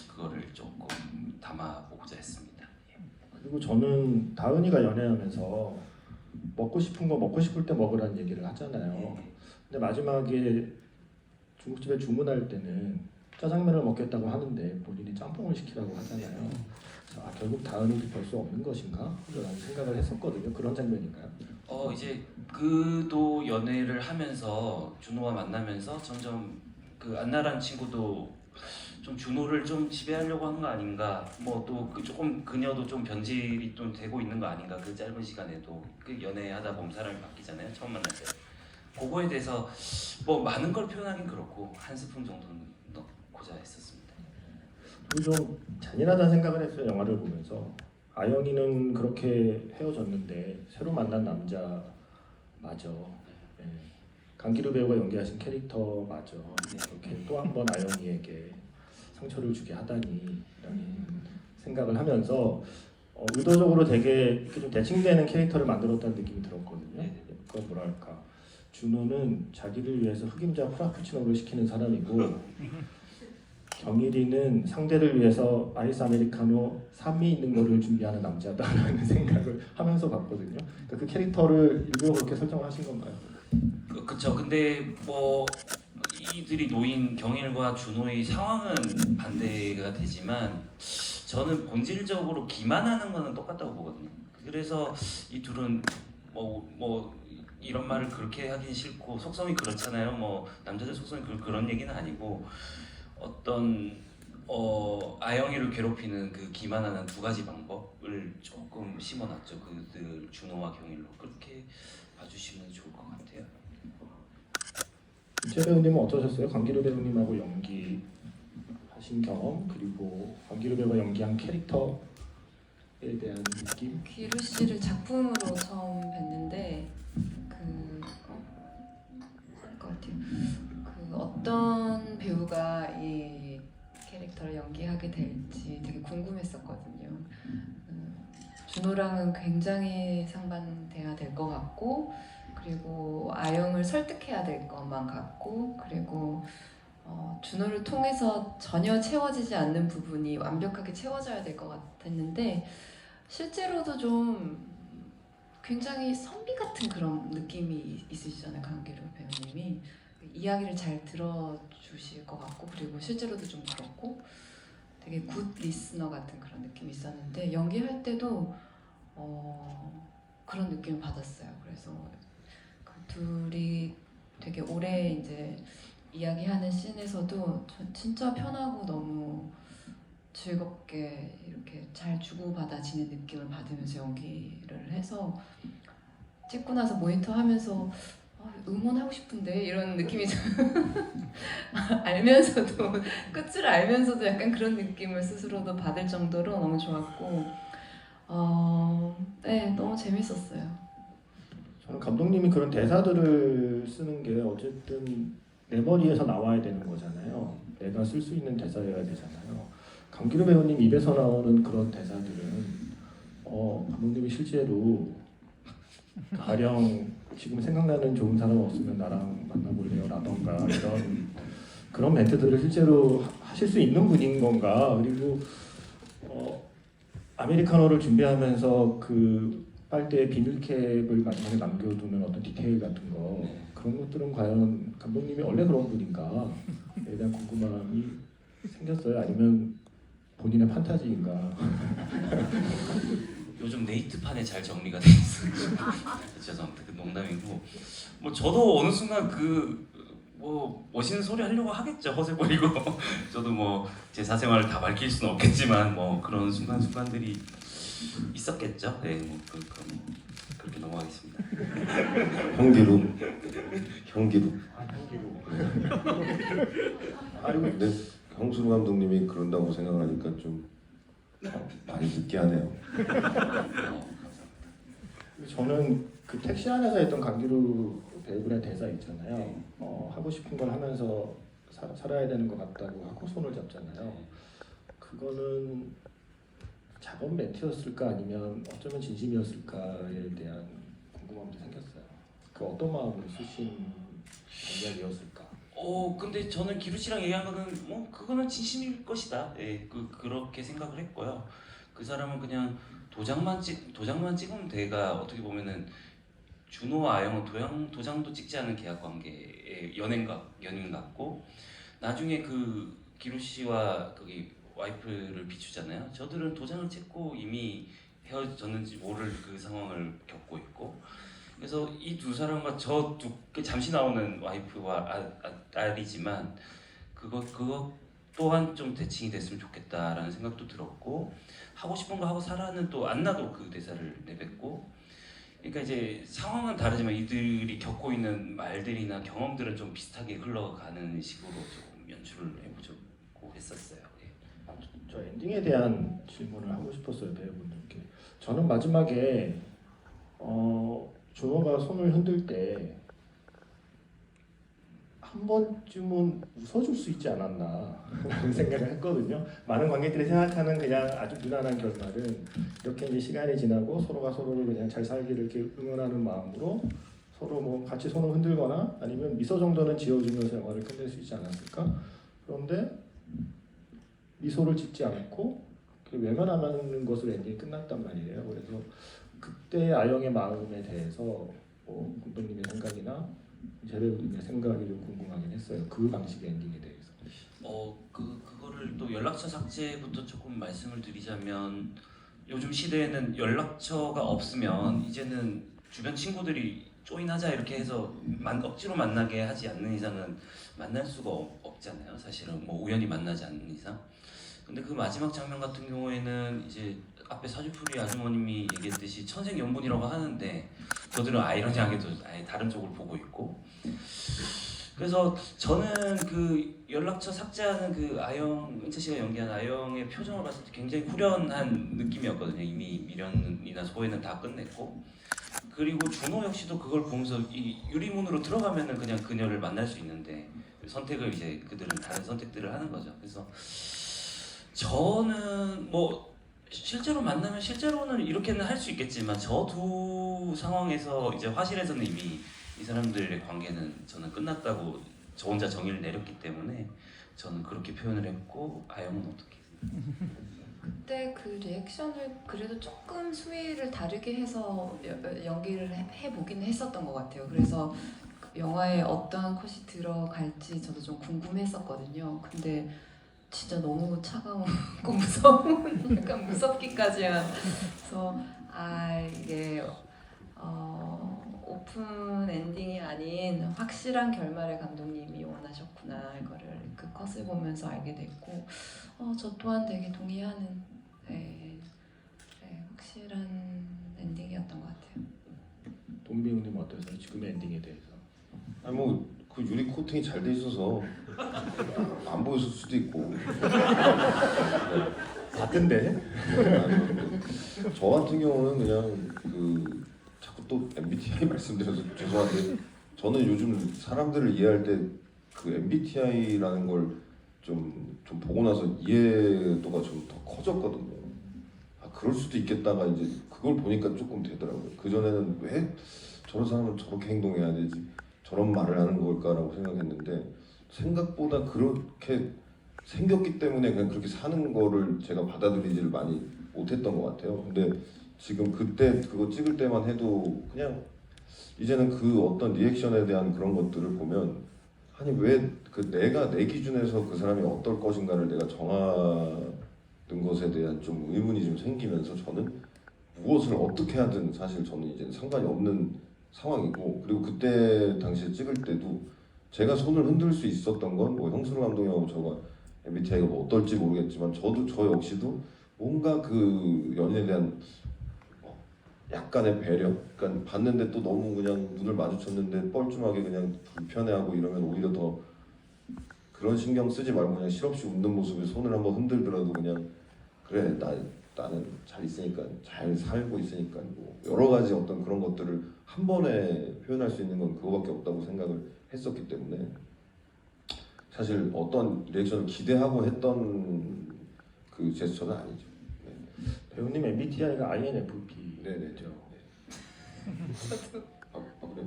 그거를 조금 담아보고자 했습니다. 그리고 저는 다은이가 연애하면서 먹고 싶은 거 먹고 싶을 때 먹으라는 얘기를 하잖아요. 근데 마지막에 중국집에 주문할 때는 짜장면을 먹겠다고 하는데 본인이 짬뽕을 시키라고 하잖아요. 그래서 결국 다은이도 별 수 없는 것인가? 라는 생각을 했었거든요. 그런 장면인가요? 이제 그도 연애를 하면서 준호와 만나면서 점점 그 안나란 친구도 좀 준호를 좀 지배하려고 하는 거 아닌가, 뭐 또 그 조금 그녀도 좀 변질이 좀 되고 있는 거 아닌가. 그 짧은 시간에도 그 연애하다 보면 사람이 바뀌잖아요. 처음 만날 때 그거에 대해서 뭐 많은 걸 표현하긴 그렇고 한 스푼 정도는 넣고자 했었습니다. 저도 좀 잔인하다는 생각을 했어요. 영화를 보면서 아영이는 그렇게 헤어졌는데 새로 만난 남자 맞아. 네. 강기루 배우가 연기하신 캐릭터 맞아. 이렇게 또 한 번 아영이에게 상처를 주게 하다니 라는 생각을 하면서 의도적으로 되게 이렇게 좀 대칭되는 캐릭터를 만들었다는 느낌이 들었거든요. 그건 뭐랄까 준호는 자기를 위해서 흑임자 프라푸치노를 시키는 사람이고 경일이는 상대를 위해서 아이스 아메리카노 산미 있는 거를 준비하는 남자다라는 생각을 하면서 봤거든요. 그러니까 그 캐릭터를 일부러 그렇게 설정하신 건가요? 그쵸. 근데 뭐 이들이 놓인 경일과 준호의 상황은 반대가 되지만 저는 본질적으로 기만하는 거는 똑같다고 보거든요. 그래서 이 둘은 뭐 이런 말을 그렇게 하긴 싫고 속성이 그렇잖아요. 뭐 남자들 속성이 그런 얘기는 아니고 어떤 아영이를 괴롭히는 그 기만하는 두 가지 방법을 조금 심어놨죠. 그들 준호와 경일로 그렇게 봐주시면 좋을 것 같아요. 최 배우님은 어떠셨어요? 강기루 배우님하고 연기하신 경험 그리고 강기루 배우가 연기한 캐릭터에 대한 느낌? 기루 씨를 작품으로 처음 뵀는데 것 같아요. 그 어떤 배우가 이 캐릭터를 연기하게 될지 되게 궁금했었거든요. 준호랑은 굉장히 상반돼야 될 것 같고, 그리고 아영을 설득해야 될 것만 같고, 그리고 준호를 통해서 전혀 채워지지 않는 부분이 완벽하게 채워져야 될 것 같았는데 실제로도 좀 굉장히 선비 같은 그런 느낌이 있으시잖아요. 강기루 배우님이 이야기를 잘 들어주실 것 같고 그리고 실제로도 좀 그렇고 되게 굿 리스너 같은 그런 느낌이 있었는데 연기할 때도 그런 느낌을 받았어요. 그래서 그 둘이 되게 오래 이제 이야기하는 씬에서도 진짜 편하고 너무 즐겁게 이렇게 잘 주고받아지는 느낌을 받으면서 연기를 해서 찍고 나서 모니터 하면서 응원하고 싶은데 이런 느낌이 알면서도 끝을 알면서도 약간 그런 느낌을 스스로도 받을 정도로 너무 좋았고 네 너무 재밌었어요. 저는 감독님이 그런 대사들을 쓰는 게 어쨌든 내 머리에서 나와야 되는 거잖아요. 내가 쓸 수 있는 대사여야 되잖아요. 강기루 배우님 입에서 나오는 그런 대사들은 감독님이 실제로 가령 지금 생각나는 좋은 사람 없으면 나랑 만나볼래요 라던가 이런 그런 멘트들을 실제로 하실 수 있는 분인 건가. 그리고 아메리카노를 준비하면서 그 빨대에 비닐캡을 마지막에 남겨두는 어떤 디테일 같은 거 그런 것들은 과연 감독님이 원래 그런 분인가에 대한 궁금함이 생겼어요. 아니면 본인의 판타지인가. 요즘 네이트판에 잘 정리가 돼 있어요. 죄송합니다. 그 농담이고 뭐 저도 어느 순간 뭐 멋있는 소리 하려고 하겠죠. 허세 부리고 저도 뭐 제 사생활을 다 밝힐 수는 없겠지만 뭐 그런 순간순간들이 있었겠죠. 네, 뭐 그렇게 넘어가겠습니다. 형기루. 아이고 근데 형수루 감독님이 그런다고 생각하니까 좀 많이 느끼하네요. 저는 그 택시 안에서 했던 강기루 배우분의 대사 있잖아요. 하고 싶은 걸 하면서 살아야 되는 것 같다고 하고 손을 잡잖아요. 그거는 작업 멘트였을까 아니면 어쩌면 진심이었을까에 대한 궁금함도 생겼어요. 그 어떤 마음으로 쓰신 이야기였을까? 근데 저는 기루 씨랑 얘기한 거는 뭐 그거는 진심일 것이다. 예, 그렇게 생각을 했고요. 그 사람은 그냥 도장만 찍으면 돼가 어떻게 보면은 준호와 아영은 도장도 찍지 않은 계약 관계의 연인 같고 나중에 그 기루 씨와 거기 와이프를 비추잖아요. 저들은 도장을 찍고 이미 헤어졌는지 모를 그 상황을 겪고 있고 그래서 이 두 사람과 잠시 나오는 와이프와 딸이지만 그거 또한 좀 대칭이 됐으면 좋겠다라는 생각도 들었고 하고 싶은 거 하고 살아는 또 안나도 그 대사를 내뱉고 그러니까 이제 상황은 다르지만 이들이 겪고 있는 말들이나 경험들은 좀 비슷하게 흘러가는 식으로 조금 연출을 해보자고 했었어요. 예. 저 엔딩에 대한 질문을 하고 싶었어요 배우분들께. 저는 마지막에 준호가 손을 흔들 때 한 번쯤은 웃어줄 수 있지 않았나 라는 생각을 했거든요. 많은 관객들이 생각하는 그냥 아주 무난한 결말은 이렇게 이제 시간이 지나고 서로가 서로를 그냥 잘 살기를 이렇게 응원하는 마음으로 서로 뭐 같이 손을 흔들거나 아니면 미소 정도는 지어주면서 영화를 끝낼 수 있지 않았을까? 그런데 미소를 짓지 않고 외면하는 것으로 엔딩이 끝났단 말이에요. 그래서 그때 아영의 마음에 대해서 감독님의 생각이나 제배우님의 생각이 좀 궁금하긴 했어요. 그 방식의 엔딩에 대해서. 그거를 또 연락처 삭제부터 조금 말씀을 드리자면 요즘 시대에는 연락처가 없으면 이제는 주변 친구들이 조인하자 이렇게 해서 억지로 만나게 하지 않는 이상은 만날 수가 없잖아요. 사실은 뭐 우연히 만나지 않는 이상. 근데 그 마지막 장면 같은 경우에는 이제 앞에 사주풀이 아주머님이 얘기했듯이 천생연분이라고 하는데 저들은 아이러니하게도 아예 다른 쪽을 보고 있고 그래서 저는 그 연락처 삭제하는 그 은채 씨가 연기한 아영의 표정을 봤을 때 굉장히 후련한 느낌이었거든요. 이미 미련이나 소외는 다 끝냈고 그리고 준호 역시도 그걸 보면서 이 유리문으로 들어가면은 그냥 그녀를 만날 수 있는데 선택을 이제 그들은 다른 선택들을 하는 거죠. 그래서 저는 뭐 실제로 만나면 실제로는 이렇게는 할 수 있겠지만 저 두 상황에서 이제 화실에서는 이미 이 사람들의 관계는 저는 끝났다고 저 혼자 정의를 내렸기 때문에 저는 그렇게 표현을 했고 아영은 어떻게? 그때 그 리액션을 그래도 조금 수위를 다르게 해서 연기를 해보긴 했었던 것 같아요. 그래서 영화에 어떠한 컷이 들어갈지 저도 좀 궁금했었거든요. 근데 진짜 너무 차가운 무서운 약간 무섭기까지 해서 이게 오픈 엔딩이 아닌 확실한 결말을 감독님이 원하셨구나 이거를 그 컷을 보면서 알게 됐고 저 또한 되게 동의하는 확실한 엔딩이었던 것 같아요. 동배우님 어떠세요? 지금의 엔딩에 대해서? 아니 뭐 그 유리 코팅이 잘 돼 있어서 안 보였을 수도 있고. 봤던데? 저 같은 경우는 그냥 자꾸 또 MBTI 말씀드려서 죄송한데 저는 요즘 사람들을 이해할 때 그 MBTI라는 걸 좀 보고 나서 이해도가 좀 더 커졌거든요. 아 그럴 수도 있겠다가 이제 그걸 보니까 조금 되더라고요. 그 전에는 왜 저런 사람은 저렇게 행동해야 되지, 저런 말을 하는 걸까라고 생각했는데 생각보다 그렇게 생겼기 때문에 그냥 그렇게 사는 거를 제가 받아들이지를 많이 못했던 것 같아요. 근데 지금 그때 그거 찍을 때만 해도 그냥 이제는 그 어떤 리액션에 대한 그런 것들을 보면 아니 왜 그 내가 내 기준에서 그 사람이 어떨 것인가를 내가 정하는 것에 대한 좀 의문이 좀 생기면서 저는 무엇을 어떻게 하든 사실 저는 이제 상관이 없는 상황이고, 그리고 그때 당시에 찍을 때도 제가 손을 흔들 수 있었던 건 뭐 형수로 감독님하고 저가 MBTI가 뭐 어떨지 모르겠지만 저도 저 역시도 뭔가 그 연인에 대한 약간의 배려, 그러니까 봤는데 또 너무 그냥 눈을 마주쳤는데 뻘쭘하게 그냥 불편해하고 이러면 오히려 더 그런 신경 쓰지 말고 그냥 실없이 웃는 모습에 손을 한번 흔들더라도 그냥 그래 나는 잘 있으니까 잘 살고 있으니까 뭐 여러 가지 어떤 그런 것들을 한 번에 표현할 수 있는 건 그거밖에 없다고 생각을 했었기 때문에 사실 어떤 리액션을 기대하고 했던 그 제스처는 아니죠. 네. 배우님 MBTI가 INFP. 네네. 죠. 그래?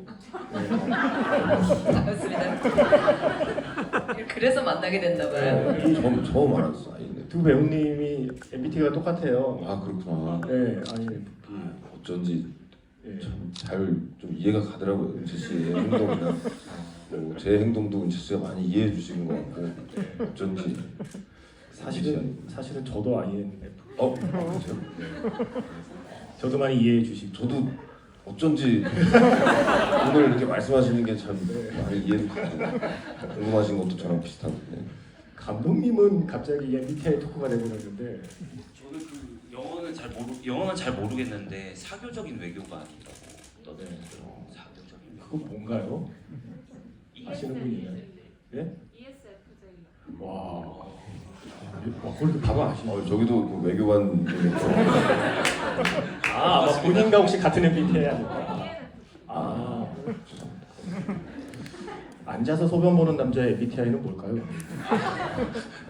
반갑습니다. 그래서 만나게 됐나 봐요. 처음 알았어. 아닌데. 두 배우님이 MBTI가 똑같아요. 아 그렇구나. 네, INFP. 어쩐지 예. 잘 좀 이해가 가더라고요. 은채 씨의 행동이나 제 행동도 은채 씨가 많이 이해해 주시는 것 같고 어쩐지 사실은 저도 INFP. 그렇죠. 저도 많이 이해해 주시고. 저도 어쩐지 오늘 이렇게 말씀하시는 게 참 많이 이해가 가고 궁금하신 것도 저랑 비슷한데. 감독님은 갑자기 MBTI 토크가 되버렸는데 저는 그 영어는 잘 모르겠는데 사교적인 외교가 아닌가고 떠들더라고요. 사교적인 외교. 그거 뭔가요? 아시는 분 있나요? 예? ESFJ. 와, 그걸 바로 아시네요. 저기도 그 외교관 아마 본인과 혹시 같은 MBTI 아닐까? 아, 앉아서 소변 보는 남자의 MBTI는 뭘까요?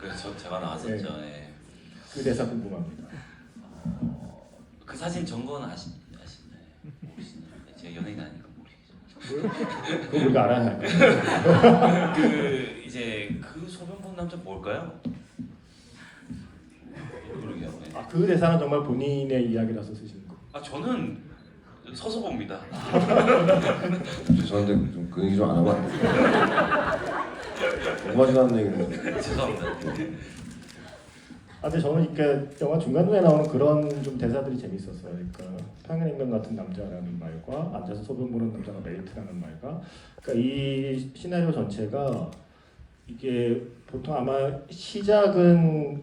그래서 제가 나왔었죠. 예. 그 대사 궁금합니다. 그 사진 전건 아시나요? 모르시나요? 제가 연예인 아니까 모르겠죠. 그거 우리가 알아야 할까요? 그 이제 그 소변 보는 남자 뭘까요? 모르게요. 예. 아, 그 대사는 정말 본인의 이야기라서 쓰신 거. 아 저는 서서 봅니다. 죄송한데 좀 그 얘기 좀 안 하면 안 돼요? 궁금하지 않은 얘기를 죄송합니다. 아, 근데 저는 그러니까 영화 중간중간에 나오는 그런 좀 대사들이 재밌었어요. 그러니까 평행인간 같은 남자라는 말과 앉아서 소변 보는 남자가 메이트라는 말과, 그러니까 이 시나리오 전체가 이게 보통 아마 시작은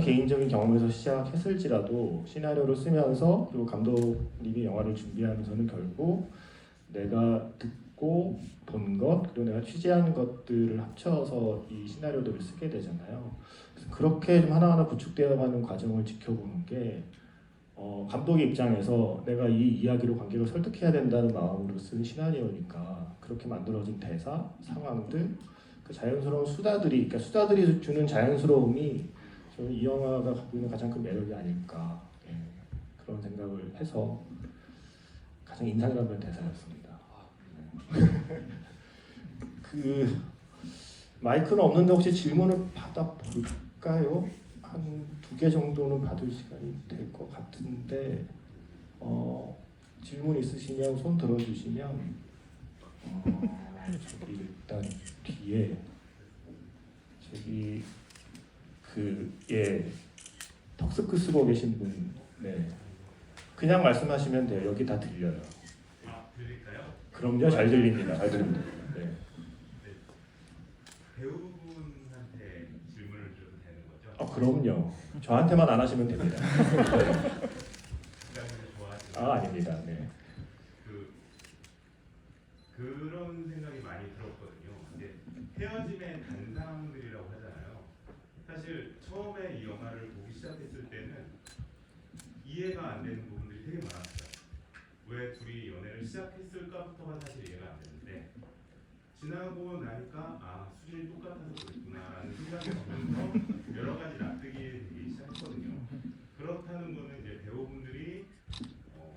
개인적인 경험에서 시작했을지라도 시나리오를 쓰면서 그리고 감독님이 영화를 준비하면서는 결국 내가 듣고 본 것 그리고 내가 취재한 것들을 합쳐서 이 시나리오들을 쓰게 되잖아요. 그래서 그렇게 좀 하나하나 구축되어가는 과정을 지켜보는 게 감독의 입장에서 내가 이 이야기로 관객을 설득해야 된다는 마음으로 쓴 시나리오니까 그렇게 만들어진 대사, 상황들, 그 자연스러운 수다들이, 그러니까 수다들이 주는 자연스러움이 저는 이 영화가 갖고 있는 가장 큰 매력이 아닐까, 예, 그런 생각을 해서 가장 인상 깊은 대사였습니다. 그 마이크는 없는데 혹시 질문을 받아볼까요? 한 2개 정도는 받을 시간이 될 것 같은데 질문 있으시면 손 들어주시면 저기 일단 뒤에 저기 턱스크 쓰고 계신 분, 네, 그냥 말씀하시면 돼요. 여기 다 들려요. 아, 들릴까요? 그럼요, 잘 들립니다. 잘 들립니다. 네. 배우분한테 질문을 좀 되는 거죠? 그럼요. 저한테만 안 하시면 됩니다. 부장님 좋아하시는 아닙니다. 네. 그런 생각이 많이 들었거든요. 근데 헤어짐의 단상들이라고 하잖아요. 사실 처음에 이 영화를 보기 시작했을 때는 이해가 안 되는 부분들이 되게 많았어요. 왜 둘이 연애를 시작했을까부터가 사실 이해가 안 되는데 지나고 나니까 아 수준이 똑같아서 그랬구나라는 생각이 들면서 여러 가지 납득이 되기 시작했거든요. 그렇다는 거는 이제 배우분들이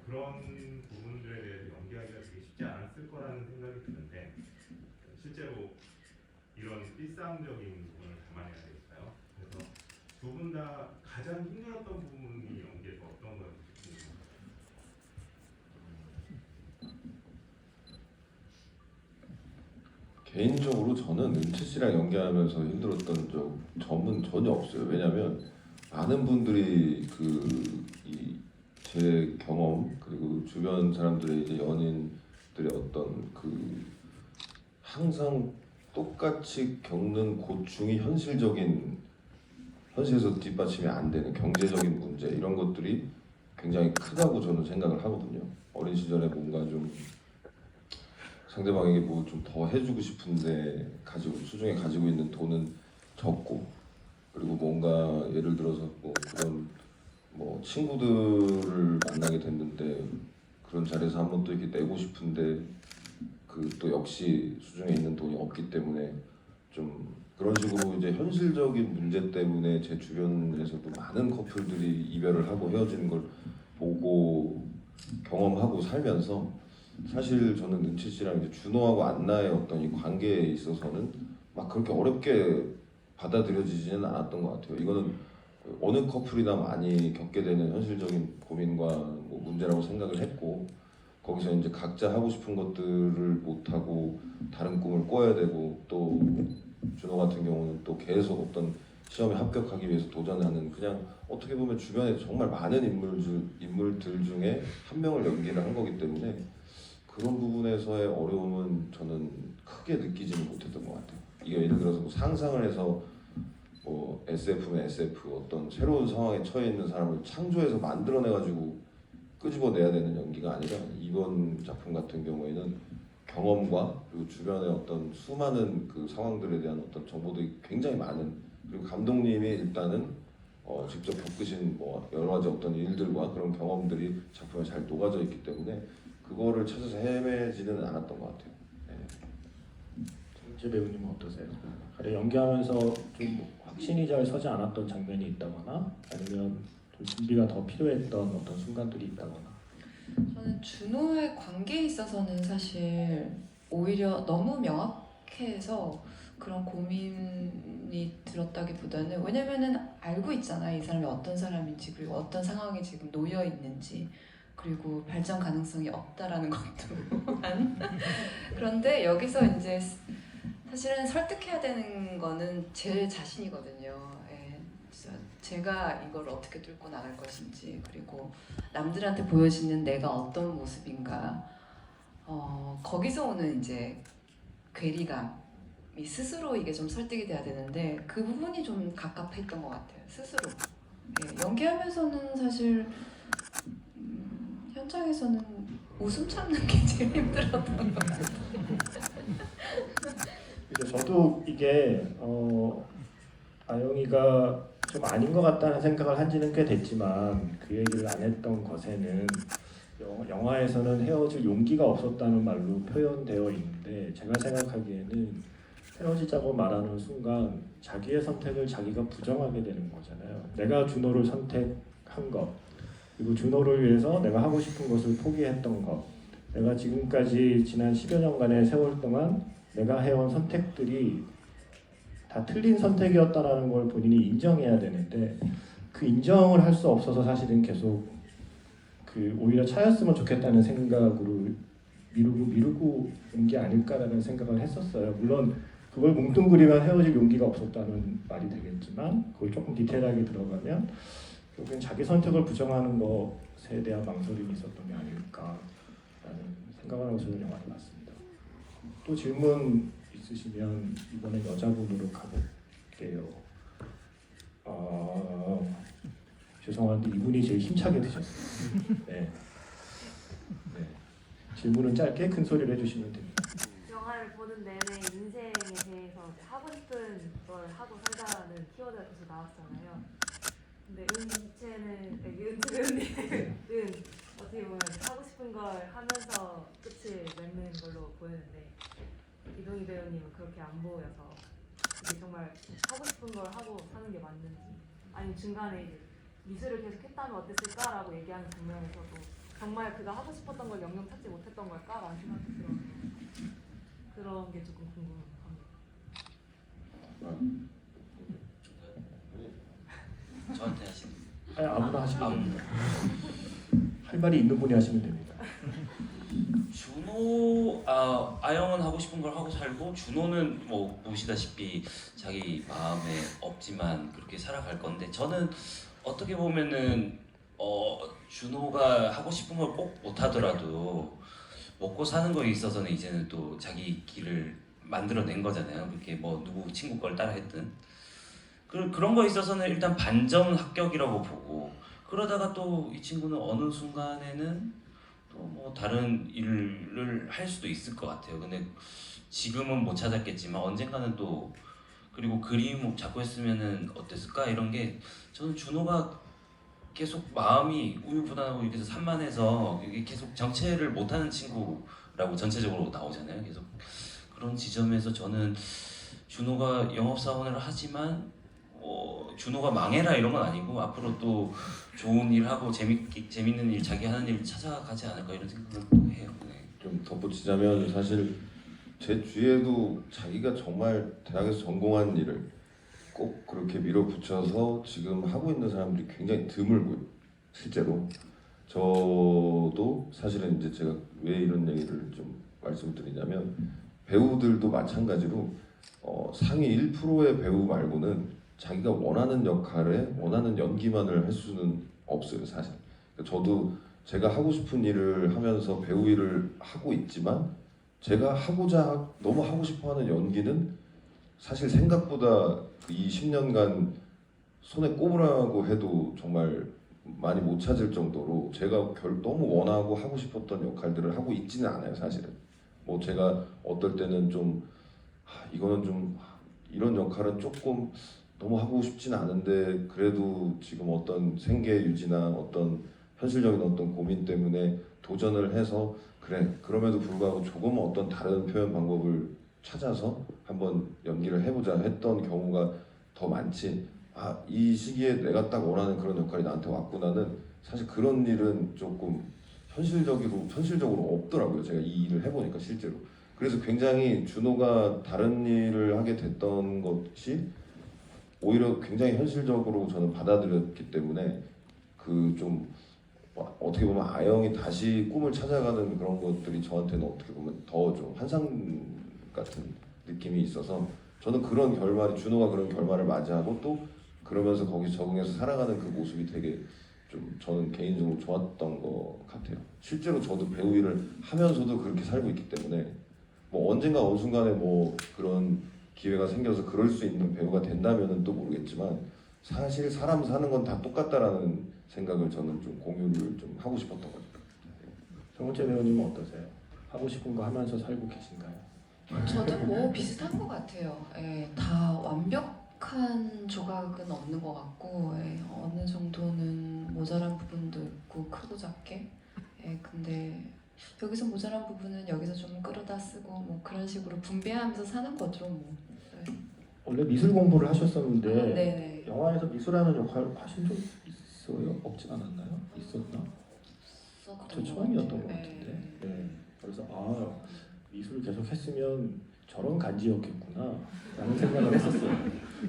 그런 부분들에 대해서 연기하기가 되게 쉽지 않았을 거라는 생각이 드는데 실제로 이런 일상적인 부분을 담아내야 될까요? 그래서 두 분 다 가장 힘들었던 부분이 연기에서 어떤 거였는지 궁금합니다. 개인적으로 저는 은채 씨랑 연기하면서 힘들었던 점은 전혀 없어요. 왜냐하면 많은 분들이 제 경험 그리고 주변 사람들의 이제 연인들의 어떤 항상 똑같이 겪는 고충이 현실에서 뒷받침이 안 되는 경제적인 문제 이런 것들이 굉장히 크다고 저는 생각을 하거든요. 어린 시절에 뭔가 좀 상대방에게 뭐 좀 더 해주고 싶은데 수중에 가지고 있는 돈은 적고 그리고 뭔가 예를 들어서 뭐 그런 뭐 친구들을 만나게 됐는데 그런 자리에서 한번 또 이렇게 내고 싶은데 또 역시 수중에 있는 돈이 없기 때문에 좀 그런 식으로 이제 현실적인 문제 때문에 제 주변에서도 많은 커플들이 이별을 하고 헤어지는 걸 보고 경험하고 살면서 사실 저는 은채 씨랑 이제 준호하고 안나의 어떤 이 관계에 있어서는 막 그렇게 어렵게 받아들여지지는 않았던 것 같아요. 이거는 어느 커플이나 많이 겪게 되는 현실적인 고민과 뭐 문제라고 생각을 했고 거기서 이제 각자 하고 싶은 것들을 못 하고 다른 꿈을 꿔야 되고 또 준호 같은 경우는 또 계속 어떤 시험에 합격하기 위해서 도전하는 그냥 어떻게 보면 주변에 정말 많은 인물들 중에 한 명을 연기를 한 거기 때문에 그런 부분에서의 어려움은 저는 크게 느끼지는 못했던 것 같아요. 이게 예를 들어서 뭐 상상을 해서 뭐 SF면 SF 어떤 새로운 상황에 처해 있는 사람을 창조해서 만들어내가지고 끄집어내야 되는 연기가 아니라 이번 작품 같은 경우에는 경험과 그리고 주변의 어떤 수많은 그 상황들에 대한 어떤 정보들이 굉장히 많은 그리고 감독님이 일단은 직접 겪으신 뭐 여러 가지 어떤 일들과 그런 경험들이 작품에 잘 녹아져 있기 때문에 그거를 찾아서 헤매지는 않았던 것 같아요. 네. 정재 배우님은 어떠세요? 그래 연기하면서 좀 확신이 잘 서지 않았던 장면이 있다거나 아니면 좀 준비가 더 필요했던 어떤 순간들이 있다거나. 저는 준호의 관계에 있어서는 사실 오히려 너무 명확해서 그런 고민이 들었다기보다는 왜냐면은 알고 있잖아 이 사람이 어떤 사람인지 그리고 어떤 상황에 지금 놓여 있는지 그리고 발전 가능성이 없다라는 것도 그런데 여기서 이제 사실은 설득해야 되는 거는 제 자신이거든요. 예, 진짜 제가 이걸 어떻게 뚫고 나갈 것인지 그리고 남들한테 보여지는 내가 어떤 모습인가 거기서 오는 이제 괴리감이 스스로 이게 좀 설득이 돼야 되는데 그 부분이 좀 갑갑했던 것 같아요. 스스로 예, 연기하면서는 사실 현장에서는 웃음 참는 게 제일 힘들었던 것 같아요. 그래서 저도 이게 아영이가 좀 아닌 것 같다는 생각을 한 지는 꽤 됐지만 그 얘기를 안 했던 것에는 영화에서는 헤어질 용기가 없었다는 말로 표현되어 있는데 제가 생각하기에는 헤어지자고 말하는 순간 자기의 선택을 자기가 부정하게 되는 거잖아요. 내가 준호를 선택한 것 그리고 준호를 위해서 내가 하고 싶은 것을 포기했던 것 내가 지금까지 지난 10여 년간의 세월 동안 내가 해온 선택들이 다 틀린 선택이었다라는 걸 본인이 인정해야 되는데 그 인정을 할 수 없어서 사실은 계속 오히려 차였으면 좋겠다는 생각으로 미루고 온 게 아닐까라는 생각을 했었어요. 물론 그걸 뭉뚱그리면 헤어질 용기가 없었다는 말이 되겠지만 그걸 조금 디테일하게 들어가면 결국엔 자기 선택을 부정하는 것에 대한 망설임이 있었던 게 아닐까라는 생각을 하고 저는 영화를 봤습니다. 또 질문 있으시면 이번엔 여자분으로 가볼게요. 죄송한데 이분이 제일 힘차게 드셨어요. 네. 질문은 짧게 큰 소리를 해주시면 됩니다. 영화를 보는 내내 인생에 대해서 하고 싶은 걸 하고 살자는 키워드가 계속 나왔잖아요. 근데 은채 배우님은 어떻게 보면 하고 싶은 싶은 걸 하면서 끝을 맺는 걸로 보였는데 이동희 배우님은 그렇게 안 보여서 이게 정말 하고 싶은 걸 하고 사는 게 맞는지 아니면 중간에 이제 미술을 계속 했다면 어땠을까라고 얘기하는 장면에서도 정말 그가 하고 싶었던 걸 영영 찾지 못했던 걸까라는 생각이 들어서 그런 게 조금 궁금합니다. 저한테 하시는. 아니, 아무나 하시면 됩니다. 할 말이 있는 분이 하시면 됩니다. 준호 아영은 하고 싶은 걸 하고 살고 준호는 뭐 보시다시피 자기 마음에 없지만 그렇게 살아갈 건데 저는 어떻게 보면은 준호가 하고 싶은 걸 꼭 못하더라도 먹고 사는 거에 있어서는 이제는 또 자기 길을 만들어낸 거잖아요. 그렇게 뭐 누구 친구 걸 따라했든 그런 거에 있어서는 일단 반전 합격이라고 보고 그러다가 또 이 친구는 어느 순간에는 또 뭐 다른 일을 할 수도 있을 것 같아요. 근데 지금은 못 찾았겠지만 언젠가는 또 그리고 그림 자꾸 했으면은 어땠을까 이런 게 저는 준호가 계속 마음이 우유부단하고 이렇게 해서 산만해서 이게 계속 정체를 못하는 친구라고 전체적으로 나오잖아요. 계속 그런 지점에서 저는 준호가 영업사원을 하지만 준호가 망해라 이런 건 아니고 앞으로 또 좋은 일 하고 재밌는 일 자기 하는 일 찾아가지 않을까 이런 생각을 또 해요. 네. 좀 덧붙이자면 사실 제 주위에도 자기가 정말 대학에서 전공한 일을 꼭 그렇게 밀어붙여서 지금 하고 있는 사람들이 굉장히 드물고요. 실제로 저도 사실은 이제 제가 왜 이런 얘기를 좀 말씀드리냐면 배우들도 마찬가지로 상위 1%의 배우 말고는 자기가 원하는 역할에 원하는 연기만을 할 수는 없어요, 사실. 그러니까 저도 제가 하고 싶은 일을 하면서 배우 일을 하고 있지만 제가 너무 하고 싶어하는 연기는 사실 생각보다 이 10년간 손에 꼽으라고 해도 정말 많이 못 찾을 정도로 제가 너무 원하고 하고 싶었던 역할들을 하고 있지는 않아요, 사실은. 뭐 제가 어떨 때는 좀 이거는 좀 이런 역할은 조금 너무 하고 싶진 않은데 그래도 지금 어떤 생계 유지나 어떤 현실적인 어떤 고민 때문에 도전을 해서 그래 그럼에도 불구하고 조금 어떤 다른 표현 방법을 찾아서 한번 연기를 해보자 했던 경우가 더 많지. 이 시기에 내가 딱 원하는 그런 역할이 나한테 왔구나는 사실 그런 일은 조금 현실적으로 없더라고요. 제가 이 일을 해보니까 실제로. 그래서 굉장히 준호가 다른 일을 하게 됐던 것이 오히려 굉장히 현실적으로 저는 받아들였기 때문에 그 좀 어떻게 보면 아영이 다시 꿈을 찾아가는 그런 것들이 저한테는 어떻게 보면 더 좀 환상 같은 느낌이 있어서 저는 그런 결말이 준호가 그런 결말을 맞이하고 또 그러면서 거기 적응해서 살아가는 그 모습이 되게 좀 저는 개인적으로 좋았던 것 같아요. 실제로 저도 배우 일을 하면서도 그렇게 살고 있기 때문에 뭐 언젠가 어느 순간에 뭐 그런 기회가 생겨서 그럴 수 있는 배우가 된다면은 또 모르겠지만 사실 사람 사는 건 다 똑같다라는 생각을 저는 좀 공유를 좀 하고 싶었던 거죠. 정은채 배우님은 어떠세요? 하고 싶은 거 하면서 살고 계신가요? 저도 뭐 비슷한 것 같아요. 예, 다 완벽한 조각은 없는 것 같고 어느 정도는 모자란 부분도 있고 크고 작게. 근데 여기서 모자란 부분은 여기서 좀 끌어다 쓰고 뭐 그런 식으로 분배하면서 사는 거죠. 뭐. 원래 미술 공부를 하셨었는데 네네. 영화에서 미술하는 역할 하신 적 있어요? 없지 않았나요? 있었나? 저 처음이었던 것 같은데. 네. 그래서 미술을 계속 했으면 저런 간지였겠구나 라는 생각을 했었어요.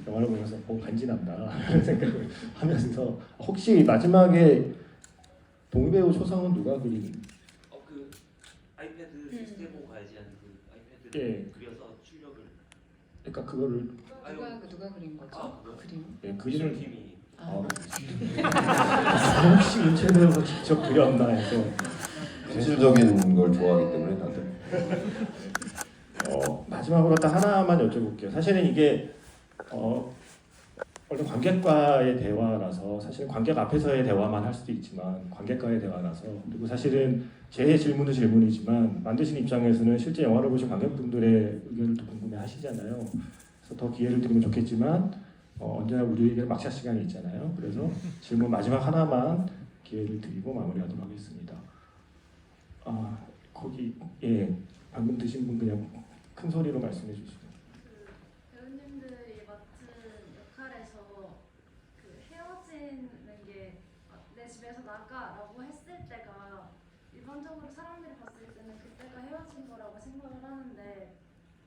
영화를 보면서 간지난다 라는 생각을 하면서 혹시 마지막에 동배우 초상은 누가 그린? 그 아이패드 시스템 보고 가야지 하는 그 아이패드를 예. 그려서 출력을 그러니까 그거를 누가 그린 거죠? 그거? 그림? 그림을 팀이 혹시 은채 배우가 직접 그렸나 해서 현실적인 걸 좋아하기 때문에 다들. 마지막으로 딱 하나만 여쭤볼게요. 사실은 이게 원래 관객과의 대화라서 사실 관객 앞에서의 대화만 할 수도 있지만 관객과의 대화라서 그리고 사실은 제 질문은 질문이지만 만드신 입장에서는 실제 영화를 보신 관객분들의 의견을 또 궁금해하시잖아요. 그래서 더 기회를 드리면 좋겠지만 언제나 우리에게 막차 시간이 있잖아요. 그래서 질문 마지막 하나만 기회를 드리고 마무리하도록 하겠습니다. 거기 방금 드신 분 그냥 큰 소리로 말씀해 주시죠. 그 배우님들이 맡은 역할에서 그 헤어지는 게 내 집에서 나가라고 했을 때가 일반적으로 사람들이 봤을 때는 그때가 헤어진 거라고 생각을 하는데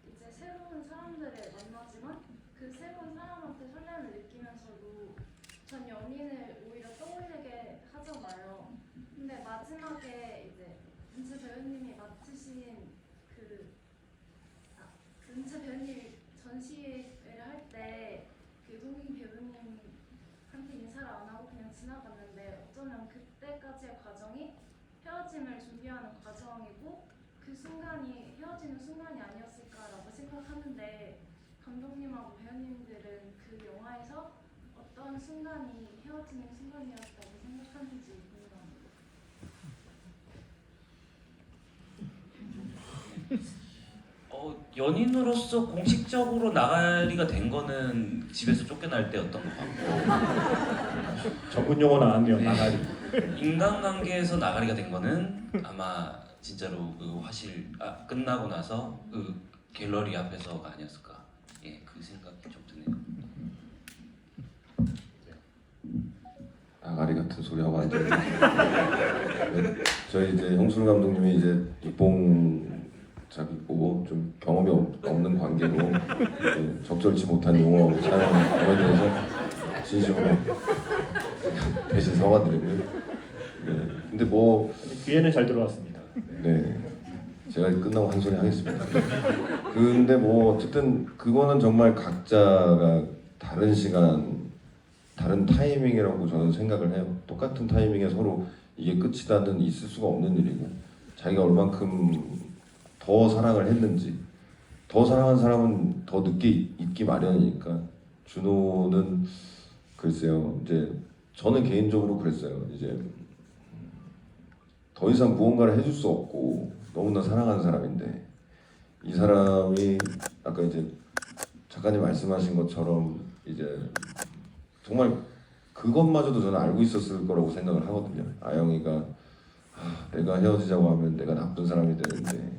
이제 새로운 사람들을 만나지만 그 새로운 사람한테 설렘을 느끼면서도 전 연인을 오히려 떠올리게 하잖아요. 근데 마지막에 이제 은채 배우님이 맡으신 은채 배우님이 전시회를 할 때 그 송인 배우님한테 인사를 안 하고 그냥 지나갔는데 어쩌면 그때까지의 과정이 헤어짐을 준비하는 과정이고 그 순간이 헤어지는 순간이 아니었을까라고 생각하는데 감독님하고 배우님들은 그 영화에서 어떤 순간이 헤어지는 순간이었다고 생각하는지 궁금합니다. 연인으로서 공식적으로 나가리가 된 거는 집에서 쫓겨날 때였던 것 같고 전문 용어 나왔네요. 나가리. 인간관계에서 나가리가 된 거는 아마 진짜로 그 화실 끝나고 나서 그 갤러리 앞에서가 아니었을까. 그 생각이 좀 드네요. 아가리 같은 소리 하고 앉아. 저희 이제 형순 감독님이 이제 입봉 자기고 좀 경험이 없는 관계로 적절치 못한 용어 사용에 대해서 진심으로 대신 사과드리고요. 네. 근데 뭐 귀에는 잘 들어왔습니다. 네. 제가 끝나고 한 소리 하겠습니다. 근데 뭐 어쨌든 그거는 정말 각자가 다른 시간, 다른 타이밍이라고 저는 생각을 해요. 똑같은 타이밍에 서로 이게 끝이다는 있을 수가 없는 일이고 자기가 얼만큼 더 사랑을 했는지 더 사랑한 사람은 더 늦게 잊기 마련이니까 준호는 글쎄요 이제 저는 개인적으로 그랬어요. 이제 더 이상 무언가를 해줄 수 없고 너무나 사랑하는 사람인데 이 사람이 아까 이제 작가님 말씀하신 것처럼 이제 정말 그것마저도 저는 알고 있었을 거라고 생각을 하거든요. 아영이가 내가 헤어지자고 하면 내가 나쁜 사람이 되는데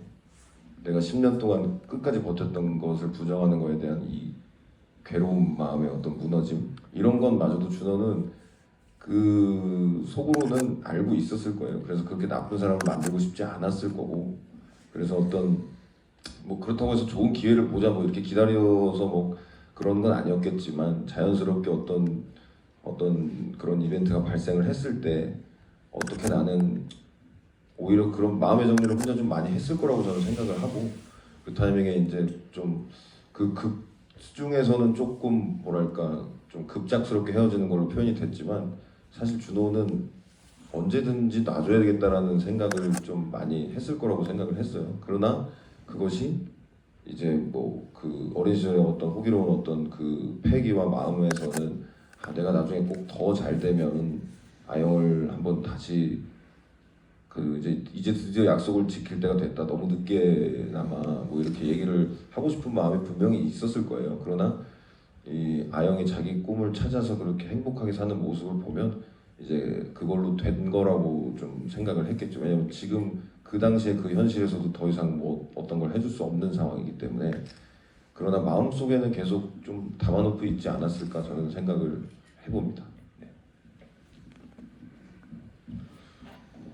내가 10년 동안 끝까지 버텼던 것을 부정하는 거에 대한 이 괴로운 마음의 어떤 무너짐 이런 것마저도 준호는 그 속으로는 알고 있었을 거예요. 그래서 그렇게 나쁜 사람을 만들고 싶지 않았을 거고 그래서 어떤 뭐 그렇다고 해서 좋은 기회를 보자 뭐 이렇게 기다려서 뭐 그런 건 아니었겠지만 자연스럽게 어떤 그런 이벤트가 발생을 했을 때 어떻게 나는 오히려 그런 마음의 정리를 혼자 좀 많이 했을 거라고 저는 생각을 하고 그 타이밍에 이제 좀 그 중에서는 조금 뭐랄까 좀 급작스럽게 헤어지는 걸로 표현이 됐지만 사실 준호는 언제든지 놔줘야 되겠다라는 생각을 좀 많이 했을 거라고 생각을 했어요. 그러나 그것이 이제 뭐 그 어린 시절의 어떤 호기로운 어떤 그 패기와 마음에서는 내가 나중에 꼭 더 잘 되면 아영을 한번 다시 그 이제 드디어 약속을 지킬 때가 됐다. 너무 늦게나마 뭐 이렇게 얘기를 하고 싶은 마음이 분명히 있었을 거예요. 그러나 이 아영이 자기 꿈을 찾아서 그렇게 행복하게 사는 모습을 보면 이제 그걸로 된 거라고 좀 생각을 했겠죠. 왜냐면 지금 그 당시에 그 현실에서도 더 이상 뭐 어떤 걸 해줄 수 없는 상황이기 때문에 그러나 마음속에는 계속 좀 담아놓고 있지 않았을까 저는 생각을 해봅니다. 네.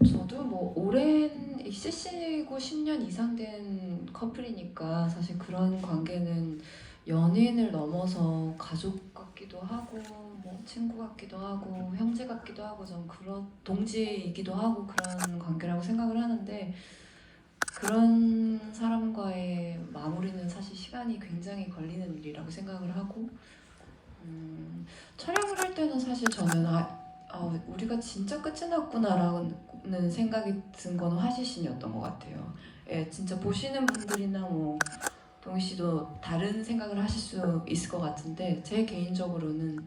저도 뭐 오랜 CC고 10년 이상 된 커플이니까 사실 그런 관계는 연인을 넘어서 가족 같기도 하고 뭐 친구 같기도 하고 형제 같기도 하고 좀 그런 동지이기도 하고 그런 관계라고 생각을 하는데 그런 사람과의 마무리는 사실 시간이 굉장히 걸리는 일이라고 생각을 하고 촬영을 할 때는 사실 저는 우리가 진짜 끝이 났구나라는 생각이 든 건 화시신이었던 것 같아요. 예, 진짜 보시는 분들이나 뭐 동희 씨도 다른 생각을 하실 수 있을 것 같은데 제 개인적으로는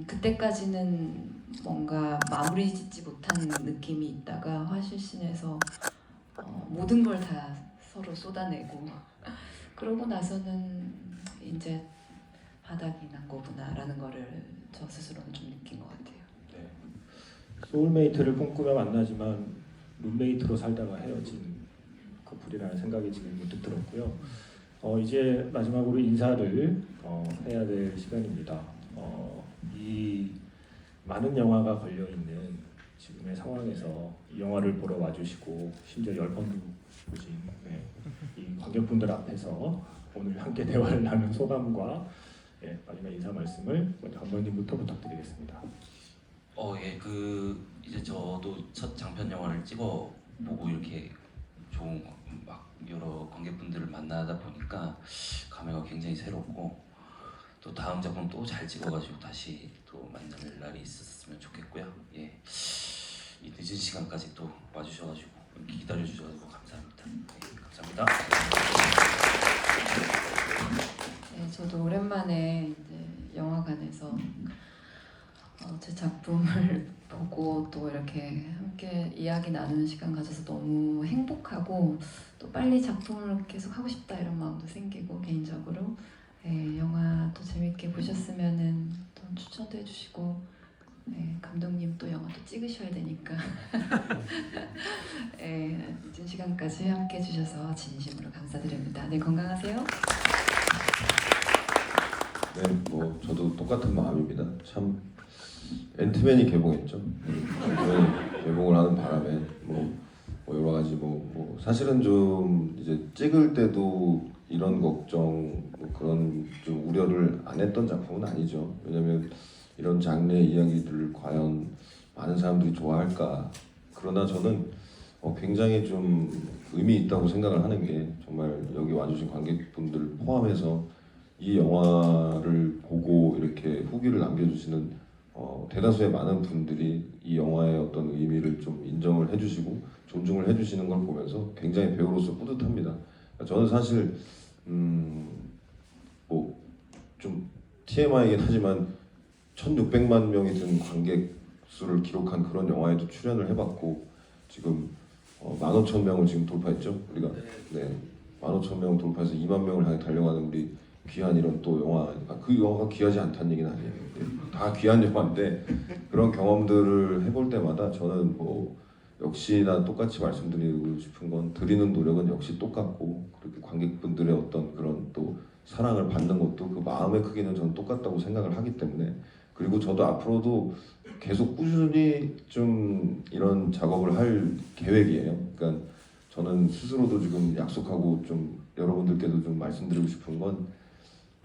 그때까지는 뭔가 마무리 짓지 못한 느낌이 있다가 화실신에서 모든 걸 다 서로 쏟아내고 그러고 나서는 이제 바닥이 난 거구나라는 거를 저 스스로는 좀 느낀 것 같아요. 소울메이트를 꿈꾸며 만나지만 룸메이트로 살다가 헤어진 커플이라는 생각이 지금 문득 들었고요. 이제 마지막으로 인사를 해야 될 시간입니다. 이 많은 영화가 걸려 있는 지금의 상황에서 이 영화를 보러 와주시고 심지어 10번도 보신 이 관객분들 앞에서 오늘 함께 대화를 나눈 소감과 마지막 인사 말씀을 먼저 감독님부터 부탁드리겠습니다. 예, 이제 저도 첫 장편 영화를 찍어보고 이렇게 좋은 막 여러 관객분들을 만나다 보니까 감회가 굉장히 새롭고 또 다음 작품 또 잘 찍어가지고 다시 또 만날 날이 있었으면 좋겠고요. 예, 이 늦은 시간까지 또 와주셔가지고 기다려주셔서 감사합니다. 네, 감사합니다. 네, 저도 오랜만에 이제 영화관에서 제 작품을 보고 또 이렇게 함께 이야기 나누는 시간 가져서 너무 행복하고 또 빨리 작품을 계속 하고 싶다 이런 마음도 생기고 개인적으로 영화 또 재밌게 보셨으면은 또 추천도 해주시고 감독님 또 영화 또 찍으셔야 되니까 늦은 시간까지 함께 해주셔서 진심으로 감사드립니다. 네, 건강하세요. 네, 뭐 저도 똑같은 마음입니다. 참 앤트맨이 개봉했죠. 앤트맨이 개봉을 하는 바람에 뭐 여러 가지 뭐 사실은 좀 이제 찍을 때도 이런 걱정 그런 좀 우려를 안 했던 작품은 아니죠. 왜냐면 이런 장르의 이야기들을 과연 많은 사람들이 좋아할까. 그러나 저는 굉장히 좀 의미 있다고 생각을 하는 게 정말 여기 와주신 관객분들 포함해서 이 영화를 보고 이렇게 후기를 남겨주시는 대다수의 많은 분들이 이 영화의 어떤 의미를 좀 인정을 해주시고 존중을 해주시는 걸 보면서 굉장히 배우로서 뿌듯합니다. 저는 사실 뭐 좀 TMI이긴 하지만 1,600만 명이 든 관객 수를 기록한 그런 영화에도 출연을 해봤고 지금 15,000명을 지금 돌파했죠. 우리가 네 15,000명 돌파해서 2만 명을 향해 달려가는 우리 귀한 이런 또 영화니까 그 영화가 귀하지 않다는 얘기는 아니에요. 다 귀한 영화인데 그런 경험들을 해볼 때마다 저는 뭐 역시나 똑같이 말씀드리고 싶은 건 드리는 노력은 역시 똑같고 그렇게 관객분들의 어떤 그런 또 사랑을 받는 것도 그 마음의 크기는 저는 똑같다고 생각을 하기 때문에 그리고 저도 앞으로도 계속 꾸준히 좀 이런 작업을 할 계획이에요. 그러니까 저는 스스로도 지금 약속하고 좀 여러분들께도 좀 말씀드리고 싶은 건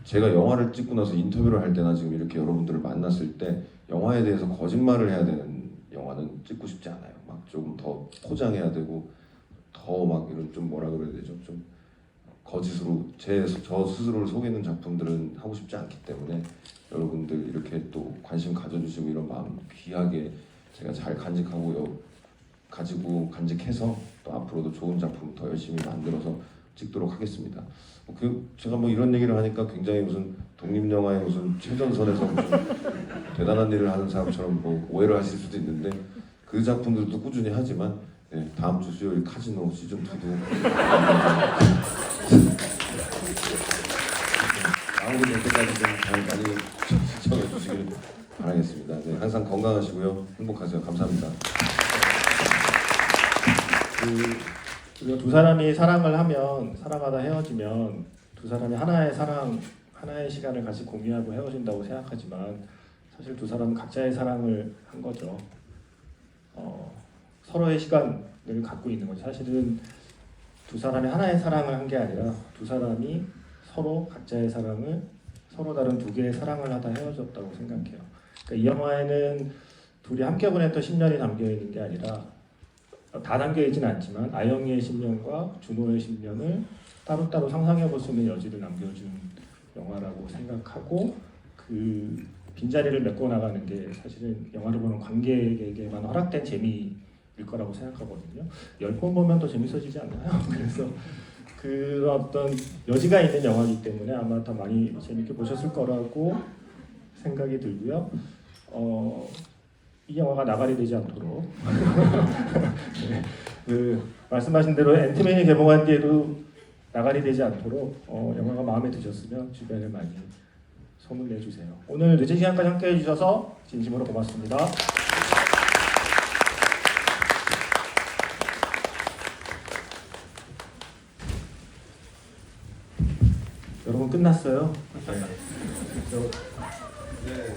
제가 영화를 찍고 나서 인터뷰를 할 때나 지금 이렇게 여러분들을 만났을 때 영화에 대해서 거짓말을 해야 되는 영화는 찍고 싶지 않아요. 막 조금 더 포장해야 되고 더 막 이런 좀 뭐라 그래야 되죠? 좀 거짓으로 저 스스로를 속이는 작품들은 하고 싶지 않기 때문에 여러분들 이렇게 또 관심 가져주시고 이런 마음 귀하게 제가 잘 가지고 간직해서 또 앞으로도 좋은 작품 더 열심히 만들어서 찍도록 하겠습니다. 제가 뭐 이런 얘기를 하니까 굉장히 무슨 독립영화의 무슨 최전선에서 무슨 대단한 일을 하는 사람처럼 뭐 오해를 하실 수도 있는데 그 작품들도 꾸준히 하지만 다음 주 수요일 카지노 시즌2도 나오게 될 때까지 좀 많이 시청해 주시길 바라겠습니다. 네, 항상 건강하시고요. 행복하세요. 감사합니다. 우리가 두 사람이 사랑을 하면 사랑하다 헤어지면 두 사람이 하나의 시간을 같이 공유하고 헤어진다고 생각하지만 사실 두 사람은 각자의 사랑을 한 거죠. 서로의 시간을 갖고 있는 거죠. 사실은 두 사람이 하나의 사랑을 한 게 아니라 두 사람이 서로 각자의 사랑을 서로 다른 두 개의 사랑을 하다 헤어졌다고 생각해요. 그러니까 이 영화에는 둘이 함께 보냈던 10년이 담겨 있는 게 아니라 다 담겨 있지는 않지만 아영이의 10년과 준호의 10년을 따로따로 상상해 볼 수 있는 여지를 남겨준 영화라고 생각하고 그 빈자리를 메꿔 나가는 게 사실은 영화를 보는 관객에게만 허락된 재미일 거라고 생각하거든요. 10번 보면 더 재밌어지지 않나요? 그래서 그런 어떤 여지가 있는 영화이기 때문에 아마 더 많이 재밌게 보셨을 거라고 생각이 들고요. 이 영화가 나발이 되지 않도록 네, 말씀하신 대로 앤트맨이 개봉한 뒤에도 나발이 되지 않도록 영화가 마음에 드셨으면 주변에 많이 소문내주세요. 오늘 늦은 시간까지 함께 해주셔서 진심으로 고맙습니다. 여러분 끝났어요. 네. 저